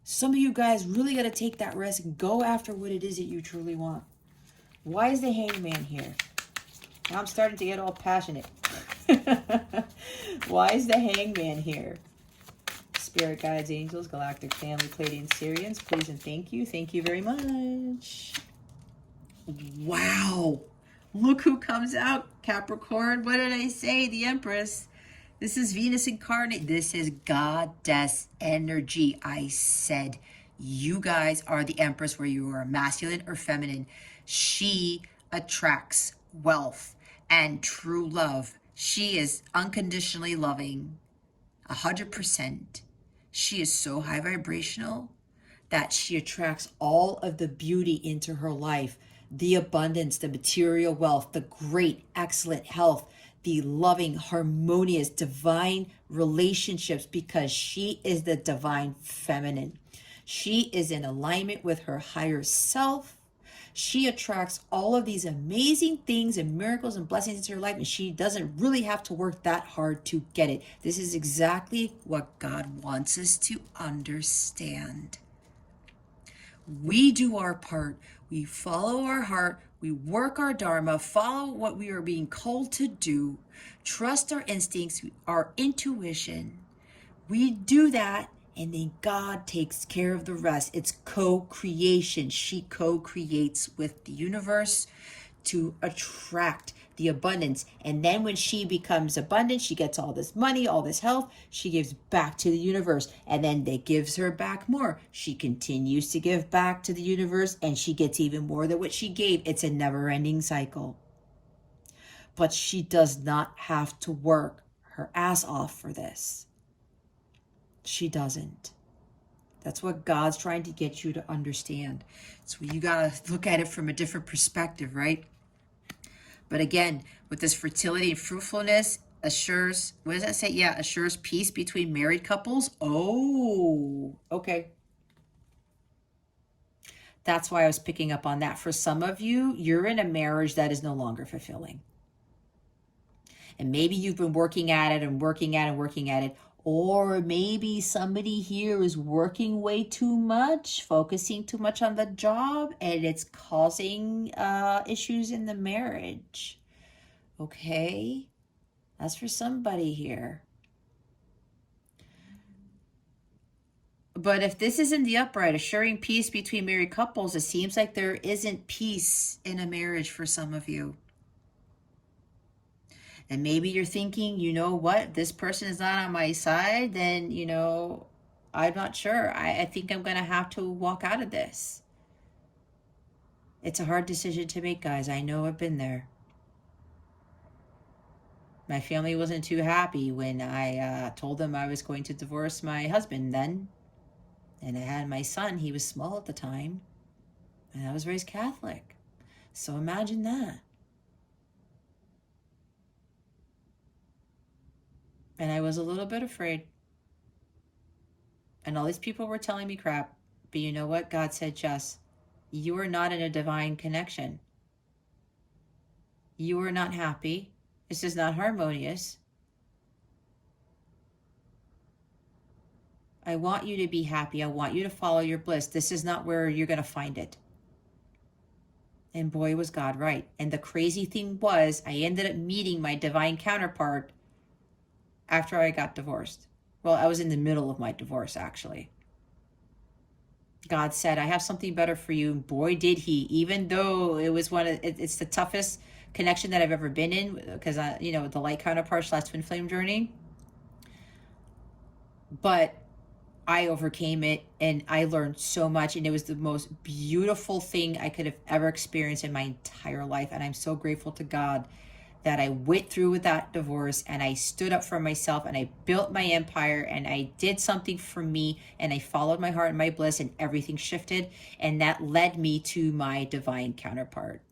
Some of you guys really got to take that risk and go after what it is that you truly want. Why is the Hangman here? Now I'm starting to get all passionate. Why is the Hangman here? Spirit guides, angels, galactic family, Pleiadian, Syrians, please and thank you. Thank you very much. Wow. Look who comes out, Capricorn. What did I say? The Empress. This is Venus incarnate. This is goddess energy. I said you guys are the Empress, where you are masculine or feminine. She attracts wealth and true love. She is unconditionally loving, 100%. She is so high vibrational that she attracts all of the beauty into her life, the abundance, the material wealth, the great, excellent health, the loving, harmonious, divine relationships, because she is the divine feminine. She is in alignment with her higher self. She attracts all of these amazing things and miracles and blessings into her life, and she doesn't really have to work that hard to get it. This is exactly what God wants us to understand. We do our part. We follow our heart. We work our dharma, follow what we are being called to do, trust our instincts, our intuition. We do that, and then God takes care of the rest. It's co-creation. She co-creates with the universe to attract the abundance. And then when she becomes abundant, she gets all this money, all this health, she gives back to the universe. And then that gives her back more. She continues to give back to the universe, and she gets even more than what she gave. It's a never-ending cycle. But she does not have to work her ass off for this. She doesn't. That's what God's trying to get you to understand. So you got to look at it from a different perspective, right? But again, with this fertility and fruitfulness, Assures, what does that say? Yeah, assures peace between married couples. Oh, okay. That's why I was picking up on that. For some of you, you're in a marriage that is no longer fulfilling. And maybe you've been working at it and working at it and working at it. Or maybe somebody here is working way too much, focusing too much on the job, and it's causing issues in the marriage. Okay? That's for somebody here. But if this is in the upright, assuring peace between married couples, it seems like there isn't peace in a marriage for some of you. And maybe you're thinking, you know what, this person is not on my side, then, I'm not sure. I think I'm going to have to walk out of this. It's a hard decision to make, guys. I know I've been there. My family wasn't too happy when I told them I was going to divorce my husband then. And I had my son. He was small at the time. And I was raised Catholic. So imagine that. And I was a little bit afraid. And all these people were telling me crap. But you know what? God said, Jess, you are not in a divine connection. You are not happy. This is not harmonious. I want you to be happy. I want you to follow your bliss. This is not where you're going to find it. And boy, was God right. And the crazy thing was, I ended up meeting my divine counterpart after I got divorced. Well, I was in the middle of my divorce, actually. God said, I have something better for you. And boy, did he. Even though it was it's the toughest connection that I've ever been in, because, the light counterpart / twin flame journey. But I overcame it and I learned so much, and it was the most beautiful thing I could have ever experienced in my entire life. And I'm so grateful to God that I went through with that divorce and I stood up for myself and I built my empire and I did something for me and I followed my heart and my bliss, and everything shifted, and that led me to my divine counterpart.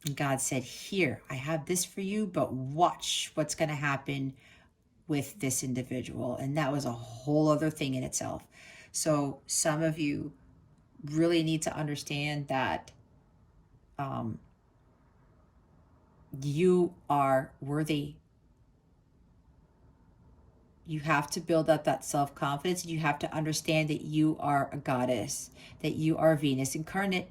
And God said, here, I have this for you, but watch what's going to happen with this individual. And that was a whole other thing in itself. So some of you really need to understand that you are worthy. You have to build up that self-confidence. You have to understand that you are a goddess, that you are Venus incarnate.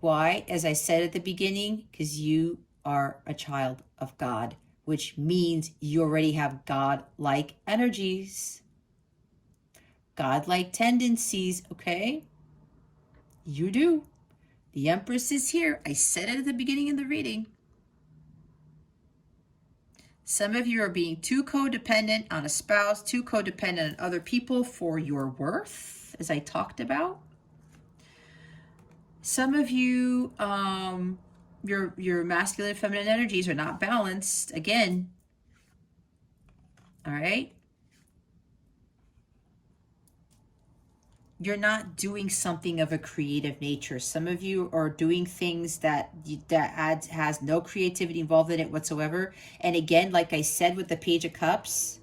Why? As I said at the beginning, because you are a child of God, which means you already have God-like energies, God-like tendencies, okay? You do. The Empress is here. I said it at the beginning of the reading. Some of you are being too codependent on a spouse, too codependent on other people for your worth, as I talked about. Some of you, your masculine and feminine energies are not balanced, again. All right? You're not doing something of a creative nature. Some of you are doing things that has no creativity involved in it whatsoever. And again, like I said with the Page of Cups,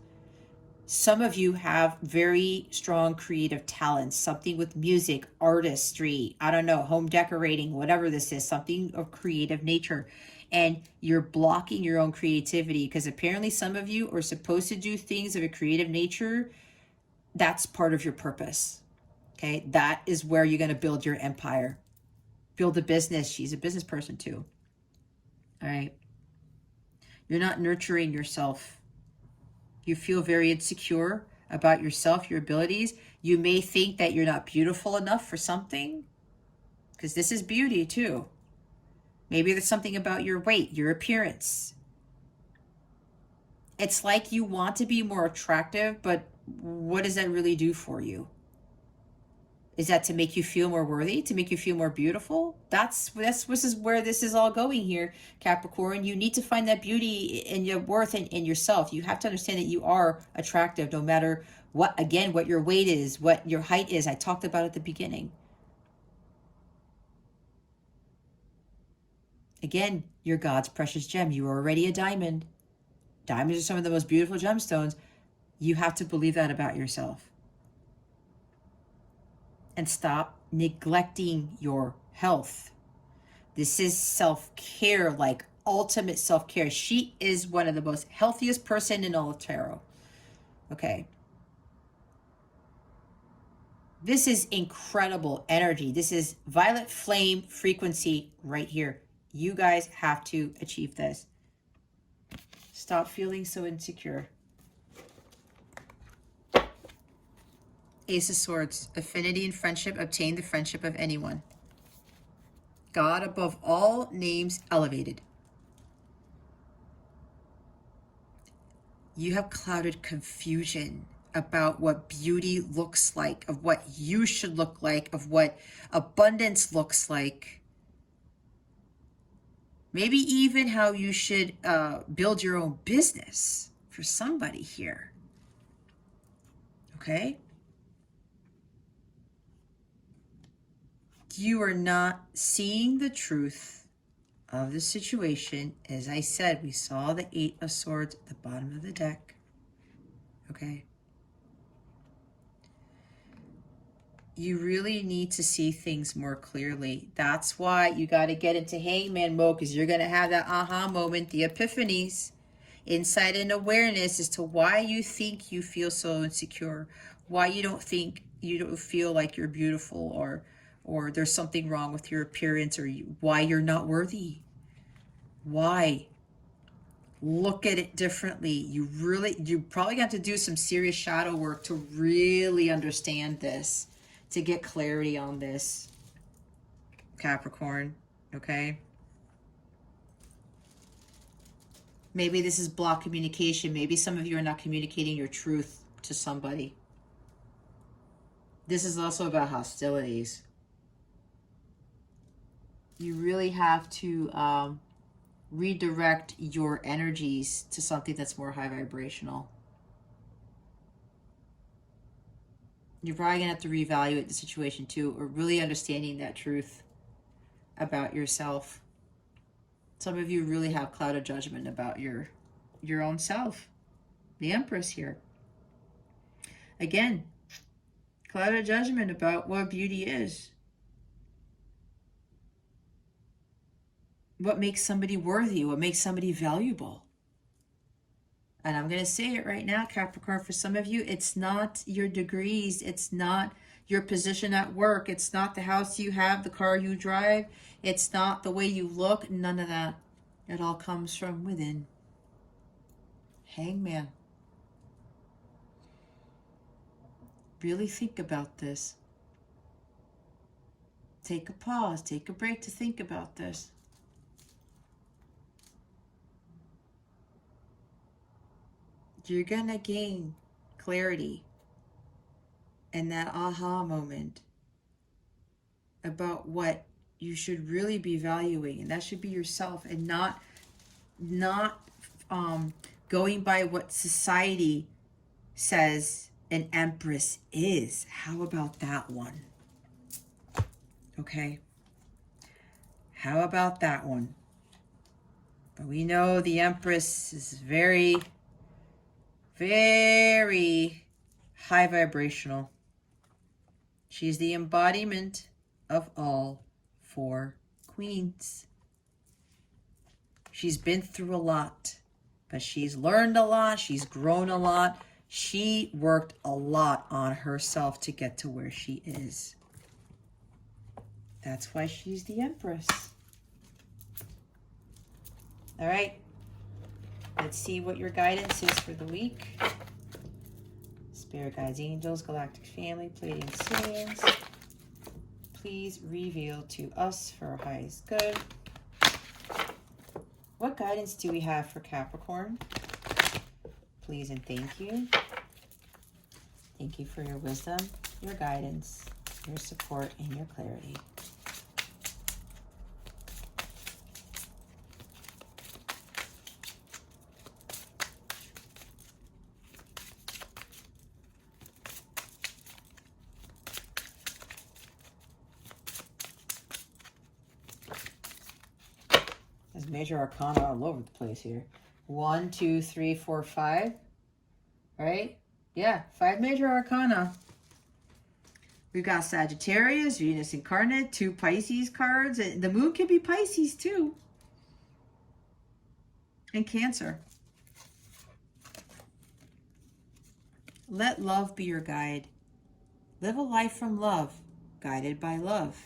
some of you have very strong creative talents, something with music, artistry, I don't know, home decorating, whatever this is, something of creative nature. And you're blocking your own creativity because apparently some of you are supposed to do things of a creative nature. That's part of your purpose. Okay, that is where you're going to build your empire, build a business. She's a business person too. All right. You're not nurturing yourself. You feel very insecure about yourself, your abilities. You may think that you're not beautiful enough for something, because this is beauty too. Maybe there's something about your weight, your appearance. It's like you want to be more attractive, but what does that really do for you? Is that to make you feel more worthy, to make you feel more beautiful? This is where this is all going here, Capricorn. You need to find that beauty in your worth and in yourself. You have to understand that you are attractive no matter what, again, what your weight is, what your height is. I talked about at the beginning. Again, you're God's precious gem. You are already a diamond. Diamonds are some of the most beautiful gemstones. You have to believe that about yourself. And stop neglecting your health. This is self-care, like ultimate self-care. She is one of the most healthiest person in all of tarot. Okay. This is incredible energy. This is violet flame frequency right here. You guys have to achieve this. Stop feeling so insecure. Ace of Swords. Affinity and friendship. Obtain the friendship of anyone. God above all names elevated. You have clouded confusion about what beauty looks like, of what you should look like, of what abundance looks like. Maybe even how you should build your own business for somebody here. Okay? You are not seeing the truth of the situation. As I said, we saw the Eight of Swords at the bottom of the deck. Okay? You really need to see things more clearly. That's why you got to get into hangman mode, because you're going to have that aha moment, the epiphanies, insight and awareness as to why you think you feel so insecure, why you don't feel like you're beautiful, or there's something wrong with your appearance, or why you're not worthy. Why? Look at it differently. You probably got to do some serious shadow work to really understand this, to get clarity on this, Capricorn, okay? Maybe this is blocked communication. Maybe some of you are not communicating your truth to somebody. This is also about hostilities. You really have to redirect your energies to something that's more high vibrational. You're probably going to have to reevaluate the situation too, or really understanding that truth about yourself. Some of you really have clouded judgment about your own self. The Empress here. Again, clouded judgment about what beauty is. What makes somebody worthy? What makes somebody valuable? And I'm going to say it right now, Capricorn, for some of you, it's not your degrees. It's not your position at work. It's not the house you have, the car you drive. It's not the way you look. None of that. It all comes from within. Hangman. Really think about this. Take a pause. Take a break to think about this. You're going to gain clarity and that aha moment about what you should really be valuing, and that should be yourself, and not going by what society says an empress is. How about that one? Okay. How about that one? But we know the empress is very, very high vibrational. She's the embodiment of all four queens. She's been through a lot, but she's learned a lot. She's grown a lot. She worked a lot on herself to get to where she is. That's why she's the Empress. All right. Let's see what your guidance is for the week. Spirit guides, angels, galactic family, Pleiadian sands. Please reveal to us for our highest good. What guidance do we have for Capricorn? Please and thank you. Thank you for your wisdom, your guidance, your support, and your clarity. Major arcana all over the place here. 1, 2, 3, 4, 5. Right? Yeah, 5 major arcana. We've got Sagittarius, Venus incarnate, 2 Pisces cards. The moon can be Pisces too. And Cancer. Let love be your guide. Live a life from love, guided by love.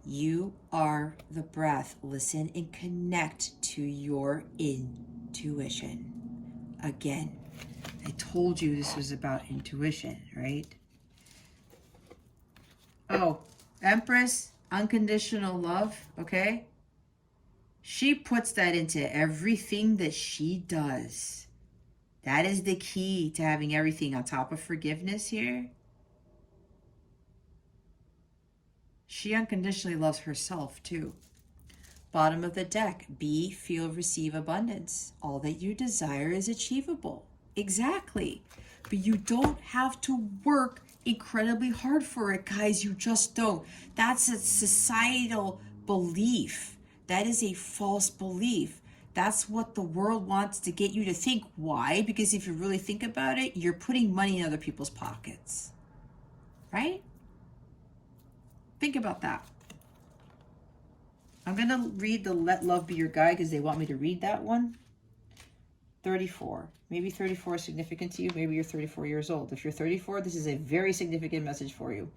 You are the breath. Listen and connect to your intuition. Again, I told you this was about intuition, right? Oh, Empress, unconditional love, okay? She puts that into everything that she does. That is the key to having everything on top of forgiveness here. She unconditionally loves herself too. Bottom of the deck, be, feel, receive abundance. All that you desire is achievable. Exactly. But you don't have to work incredibly hard for it, guys. You just don't. That's a societal belief. That is a false belief. That's what the world wants to get you to think. Why? Because if you really think about it, you're putting money in other people's pockets. Right? Think about that. I'm going to read the Let Love Be Your Guide because they want me to read that one. 34. Maybe 34 is significant to you. Maybe you're 34 years old. If you're 34, this is a very significant message for you.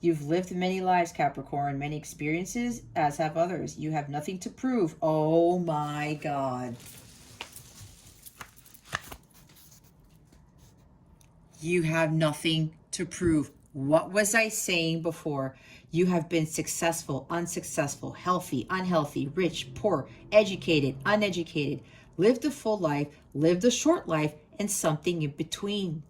You've lived many lives, Capricorn, many experiences, as have others. You have nothing to prove. Oh my God. You have nothing to prove. What was I saying before? You have been successful, unsuccessful, healthy, unhealthy, rich, poor, educated, uneducated, lived a full life, lived a short life, and something in between.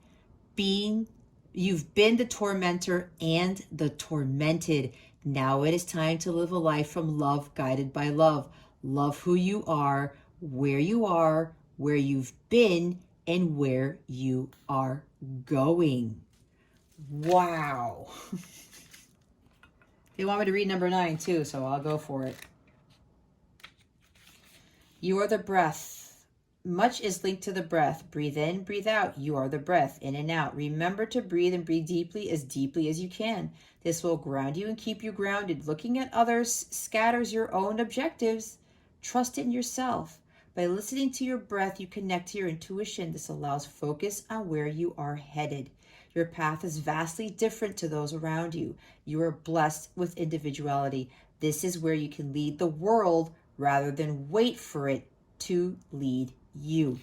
You've been the tormentor and the tormented. Now it is time to live a life from love, guided by love. Love who you are, where you've been, and where you are going. Wow. They want me to read number 9 too, so I'll go for it. You are the breath. Much is linked to the breath. Breathe in, breathe out. You are the breath, in and out. Remember to breathe and breathe deeply as you can. This will ground you and keep you grounded. Looking at others scatters your own objectives. Trust in yourself. By listening to your breath, you connect to your intuition. This allows focus on where you are headed. Your path is vastly different to those around you. You are blessed with individuality. This is where you can lead the world rather than wait for it to lead you.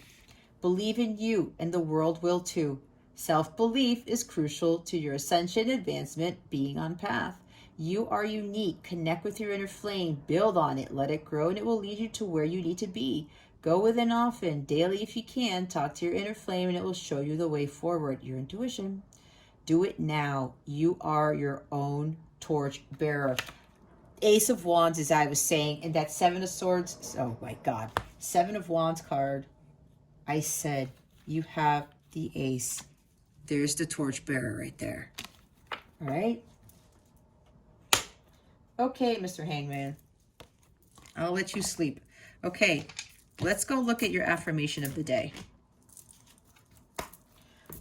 Believe in you, and the world will too. Self-belief is crucial to your ascension, advancement, being on path. You are unique. Connect with your inner flame. Build on it. Let it grow, and it will lead you to where you need to be. Go within often, daily if you can. Talk to your inner flame, and it will show you the way forward. Your intuition. Do it now. You are your own torch bearer. Ace of Wands, as I was saying, and that 7 of Swords. Oh my God. 7 of Wands card. I said, you have the ace. There's the torch bearer right there. All right. Okay, Mr. Hangman. I'll let you sleep. Okay, let's go look at your affirmation of the day.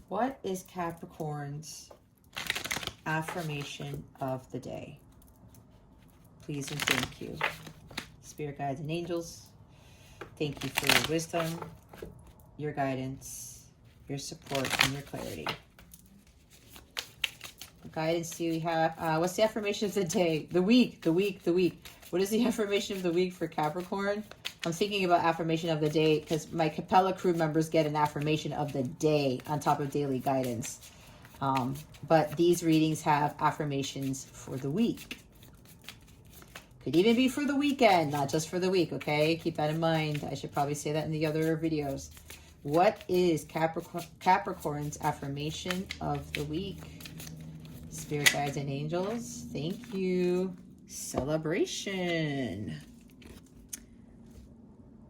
What is Capricorn's affirmation of the day? Please and thank you. Spirit guides and angels, thank you for your wisdom, your guidance, your support, and your clarity. What guidance do we have? What's the affirmation of the day? The week. What is the affirmation of the week for Capricorn? I'm thinking about affirmation of the day because my Capella crew members get an affirmation of the day on top of daily guidance. But these readings have affirmations for the week. Could even be for the weekend, not just for the week, okay? Keep that in mind. I should probably say that in the other videos. What is Capricorn's affirmation of the week? Spirit guides and angels, thank you. Celebration.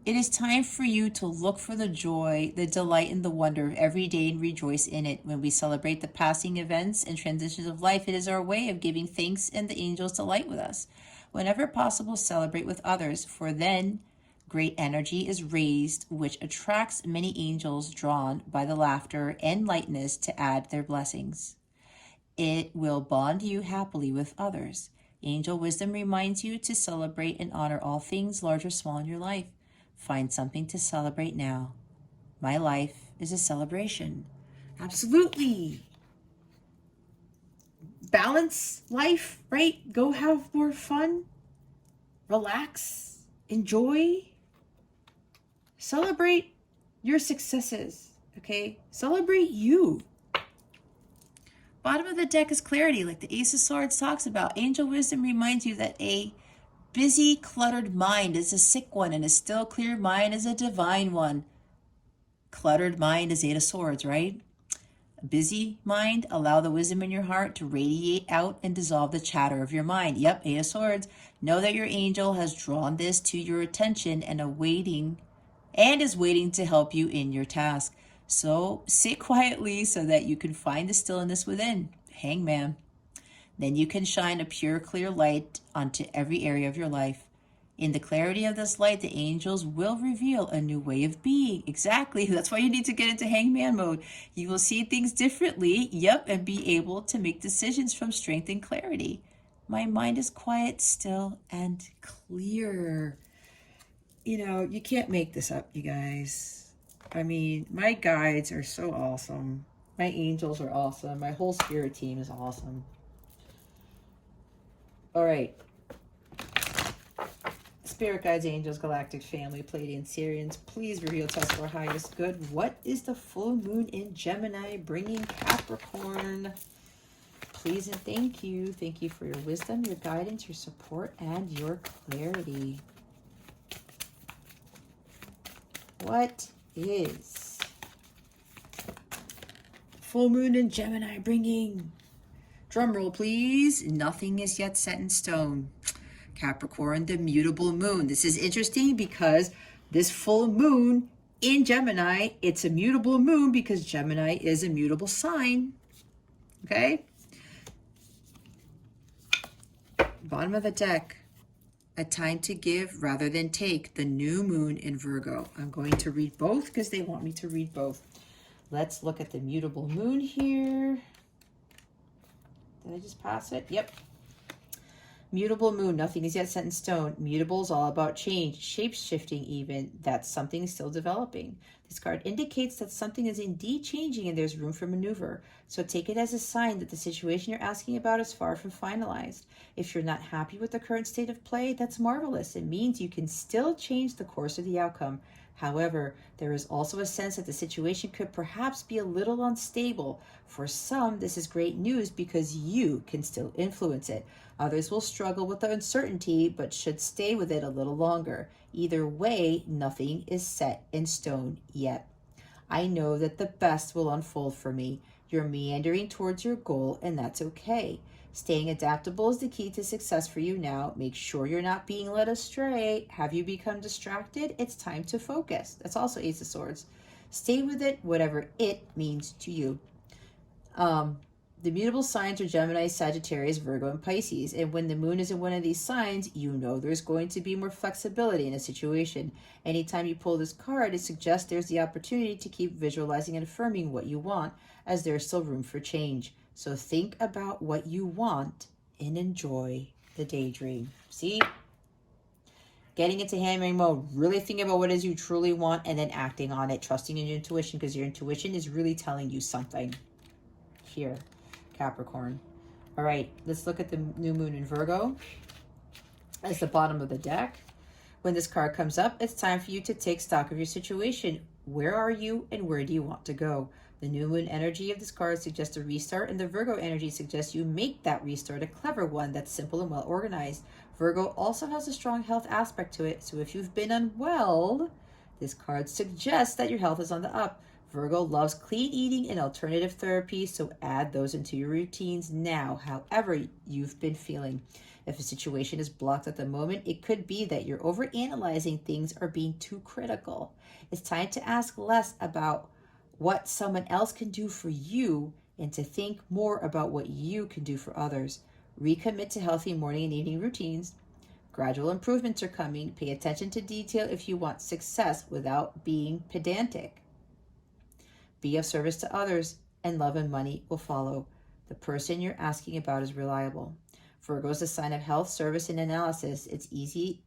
It is time for you to look for the joy, the delight, and the wonder of every day and rejoice in it. When we celebrate the passing events and transitions of life, it is our way of giving thanks and the angels delight with us. Whenever possible, celebrate with others, for then great energy is raised, which attracts many angels drawn by the laughter and lightness to add their blessings. It will bond you happily with others. Angel wisdom reminds you to celebrate and honor all things, large or small, in your life. Find something to celebrate now. My life is a celebration. Absolutely. Balance life, right? Go have more fun. Relax. Enjoy. Celebrate your successes, okay? Celebrate you. Bottom of the deck is clarity, like the Ace of Swords talks about. Angel wisdom reminds you that a busy, cluttered mind is a sick one, and a still, clear mind is a divine one. Cluttered mind is Eight of Swords, right? A busy mind, allow the wisdom in your heart to radiate out and dissolve the chatter of your mind. Yep, Eight of Swords. Know that your angel has drawn this to your attention and is waiting to help you in your task. So sit quietly so that you can find the stillness within. Hangman. Then you can shine a pure, clear light onto every area of your life. In the clarity of this light, the angels will reveal a new way of being. Exactly. That's why you need to get into hangman mode. You will see things differently, and be able to make decisions from strength and clarity. My mind is quiet, still, and clear. You know, you can't make this up, you guys. I mean, my guides are so awesome. My angels are awesome. My whole spirit team is awesome. All right. Spirit guides, angels, galactic family, Pleiadian, Sirians, please reveal to us for highest good. What is the full moon in Gemini bringing Capricorn? Please and thank you. Thank you for your wisdom, your guidance, your support, and your clarity. What is full moon in Gemini bringing? Drum roll, please. Nothing is yet set in stone. Capricorn, the mutable moon. This is interesting because this full moon in Gemini, it's a mutable moon because Gemini is a mutable sign. Okay? Bottom of the deck. A time to give rather than take. The new moon in Virgo. I'm going to read both because they want me to read both. Let's look at the mutable moon here. Did I just pass it? Yep. Mutable moon, nothing is yet set in stone. Mutable is all about change, shape-shifting even. That's something still developing. This card indicates that something is indeed changing and there's room for maneuver. So take it as a sign that the situation you're asking about is far from finalized. If you're not happy with the current state of play, that's marvelous. It means you can still change the course of the outcome. However, there is also a sense that the situation could perhaps be a little unstable. For some, this is great news because you can still influence it. Others will struggle with the uncertainty, but should stay with it a little longer. Either way, nothing is set in stone yet. I know that the best will unfold for me. You're meandering towards your goal, and that's okay. Staying adaptable is the key to success for you now. Make sure you're not being led astray. Have you become distracted? It's time to focus. That's also Ace of Swords. Stay with it, whatever it means to you. The mutable signs are Gemini, Sagittarius, Virgo, and Pisces. And when the moon is in one of these signs, you know there's going to be more flexibility in a situation. Anytime you pull this card, it suggests there's the opportunity to keep visualizing and affirming what you want, as there's still room for change. So think about what you want and enjoy the daydream. See? Getting into hammering mode, really thinking about what it is you truly want and then acting on it, trusting in your intuition, because your intuition is really telling you something here, Capricorn. All right, let's look at the new moon in Virgo. As the bottom of the deck. When this card comes up, it's time for you to take stock of your situation. Where are you and where do you want to go? The new moon energy of this card suggests a restart, and the Virgo energy suggests you make that restart a clever one that's simple and well organized. Virgo also has a strong health aspect to it, so if you've been unwell, this card suggests that your health is on the up. Virgo loves clean eating and alternative therapies, so add those into your routines now, however you've been feeling. If a situation is blocked at the moment, it could be that you're overanalyzing things or being too critical. It's time to ask less about what someone else can do for you and to think more about what you can do for others. Recommit to healthy morning and evening routines. Gradual improvements are coming. Pay attention to detail if you want success without being pedantic. Be of service to others, and love and money will follow. The person you're asking about is reliable. Virgo is a sign of health, service, and analysis. It's easy.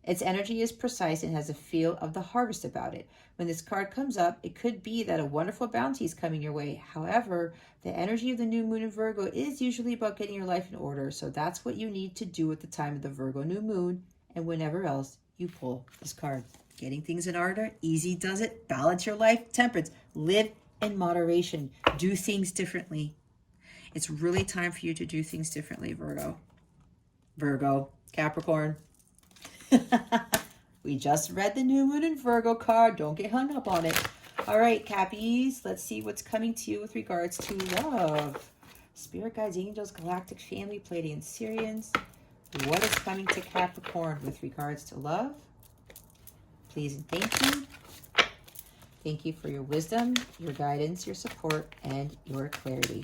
Its energy is precise and has a feel of the harvest about it. When this card comes up, it could be that a wonderful bounty is coming your way. However, the energy of the new moon in Virgo is usually about getting your life in order. So that's what you need to do at the time of the Virgo new moon and whenever else you pull this card. Getting things in order, easy does it. Balance your life, temperance. Live in moderation. Do things differently. It's really time for you to do things differently, Virgo. Virgo, Capricorn. We just read the new moon in Virgo card. Don't get hung up on it. All right, Cappies, let's see what's coming to you with regards to love. Spirit guides, angels, galactic family, Pleiadian Syrians. What is coming to Capricorn with regards to love? Please and thank you. Thank you for your wisdom, your guidance, your support, and your clarity.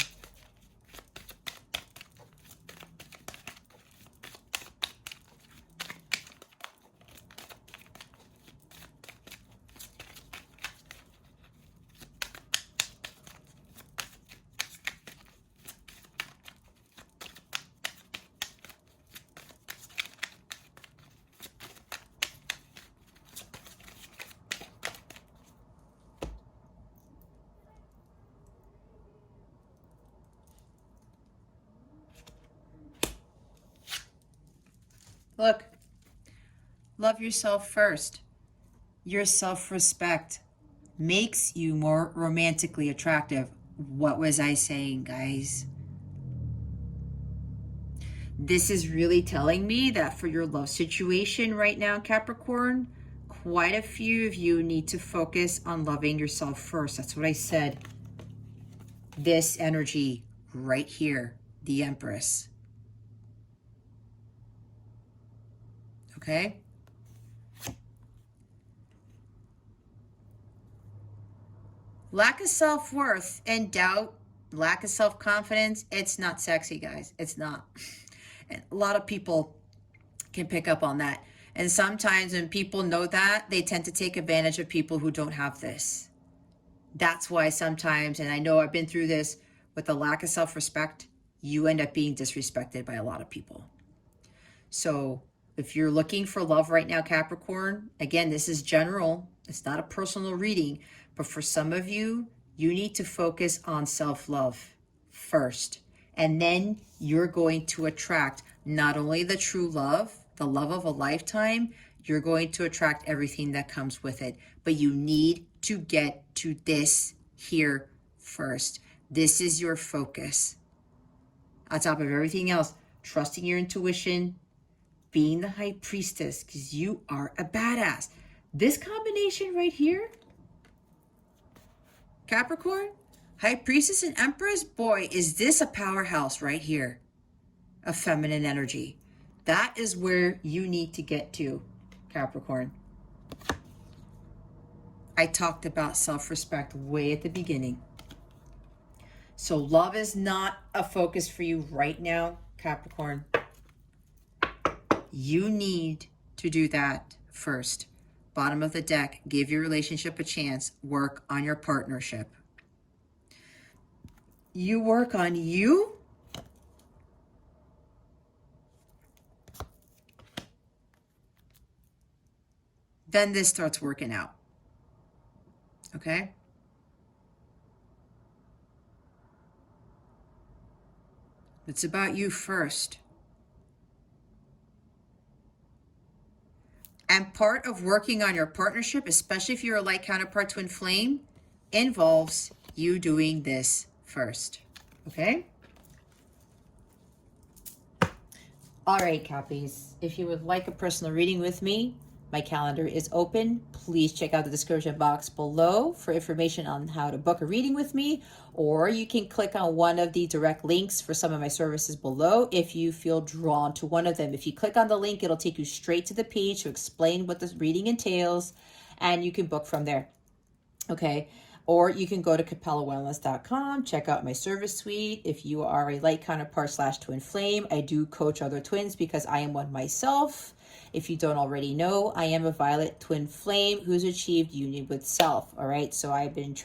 Look, love yourself first. Your self-respect makes you more romantically attractive. What was I saying, guys? This is really telling me that for your love situation right now, Capricorn, quite a few of you need to focus on loving yourself first. That's what I said. This energy right here, the Empress. Okay? Lack of self-worth and doubt, lack of self-confidence, it's not sexy, guys. It's not. And a lot of people can pick up on that. And sometimes when people know that, they tend to take advantage of people who don't have this. That's why sometimes, and I know I've been through this, with the lack of self-respect, you end up being disrespected by a lot of people. So if you're looking for love right now, Capricorn, again, this is general. It's not a personal reading. But for some of you, you need to focus on self-love first. And then you're going to attract not only the true love, the love of a lifetime, you're going to attract everything that comes with it. But you need to get to this here first. This is your focus. On top of everything else, trusting your intuition, being the high priestess, because you are a badass. This combination right here, Capricorn, high priestess and empress, boy, is this a powerhouse right here of feminine energy. That is where you need to get to, Capricorn. I talked about self-respect way at the beginning. So love is not a focus for you right now, Capricorn. You need to do that first. Bottom of the deck, give your relationship a chance. Work on your partnership. You work on you. Then this starts working out. Okay? It's about you first. And part of working on your partnership, especially if you're a light counterpart twin flame, involves you doing this first. Okay? All right, Cappies. If you would like a personal reading with me, my calendar is open. Please check out the description box below for information on how to book a reading with me, or you can click on one of the direct links for some of my services below if you feel drawn to one of them. If you click on the link, it'll take you straight to the page to explain what this reading entails, and you can book from there. Okay. Or you can go to capellawellness.com, check out my service suite. If you are a light counterpart / twin flame, I do coach other twins because I am one myself. If you don't already know, I am a violet twin flame who's achieved union with self. All right. So I've been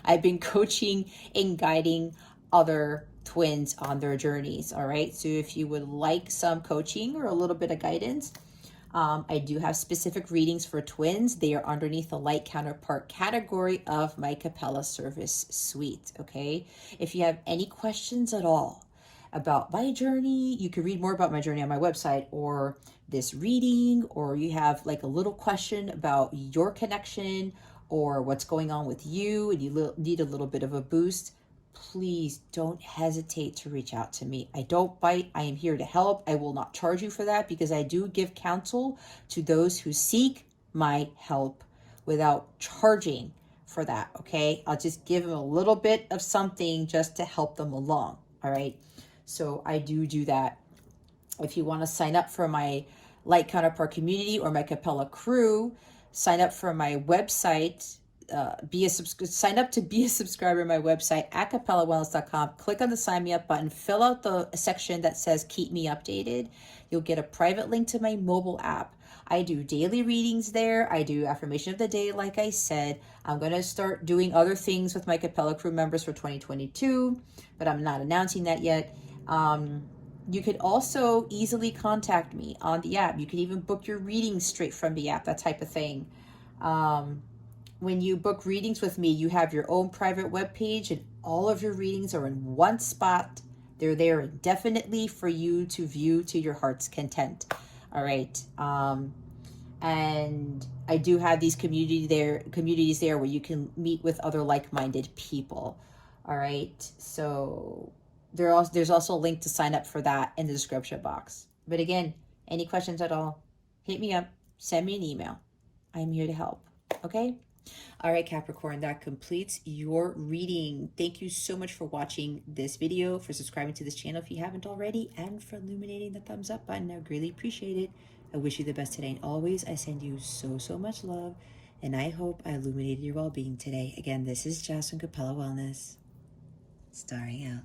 I've been coaching and guiding other twins on their journeys. All right. So if you would like some coaching or a little bit of guidance, I do have specific readings for twins. They are underneath the light counterpart category of my Capella service suite. Okay. If you have any questions at all about my journey, you can read more about my journey on my website, or this reading, or you have like a little question about your connection or what's going on with you and you need a little bit of a boost, please don't hesitate to reach out to me. I don't bite. I am here to help. I will not charge you for that because I do give counsel to those who seek my help without charging for that. Okay. I'll just give them a little bit of something just to help them along. All right. So I do that. If you want to sign up for my light counterpart community or my Capella crew, sign up for my website. Sign up to be a subscriber to my website at capellawellness.com. Click on the sign me up button, fill out the section that says keep me updated. You'll get a private link to my mobile app. I do daily readings there. I do affirmation of the day, like I said. I'm going to start doing other things with my Capella crew members for 2022, but I'm not announcing that yet. You could also easily contact me on the app. You can even book your readings straight from the app, that type of thing. When you book readings with me, you have your own private webpage and all of your readings are in one spot. They're there indefinitely for you to view to your heart's content. All right. And I do have these communities there where you can meet with other like-minded people. All right. So there's also a link to sign up for that in the description box. But again, any questions at all, hit me up, send me an email. I'm here to help. Okay. All right, Capricorn, that completes your reading. Thank you so much for watching this video, for subscribing to this channel if you haven't already, and for illuminating the thumbs up button. I greatly appreciate it. I wish you the best today. And always, I send you so much love, and I hope I illuminated your well-being today. Again, this is Jess from Capella Wellness, starring out.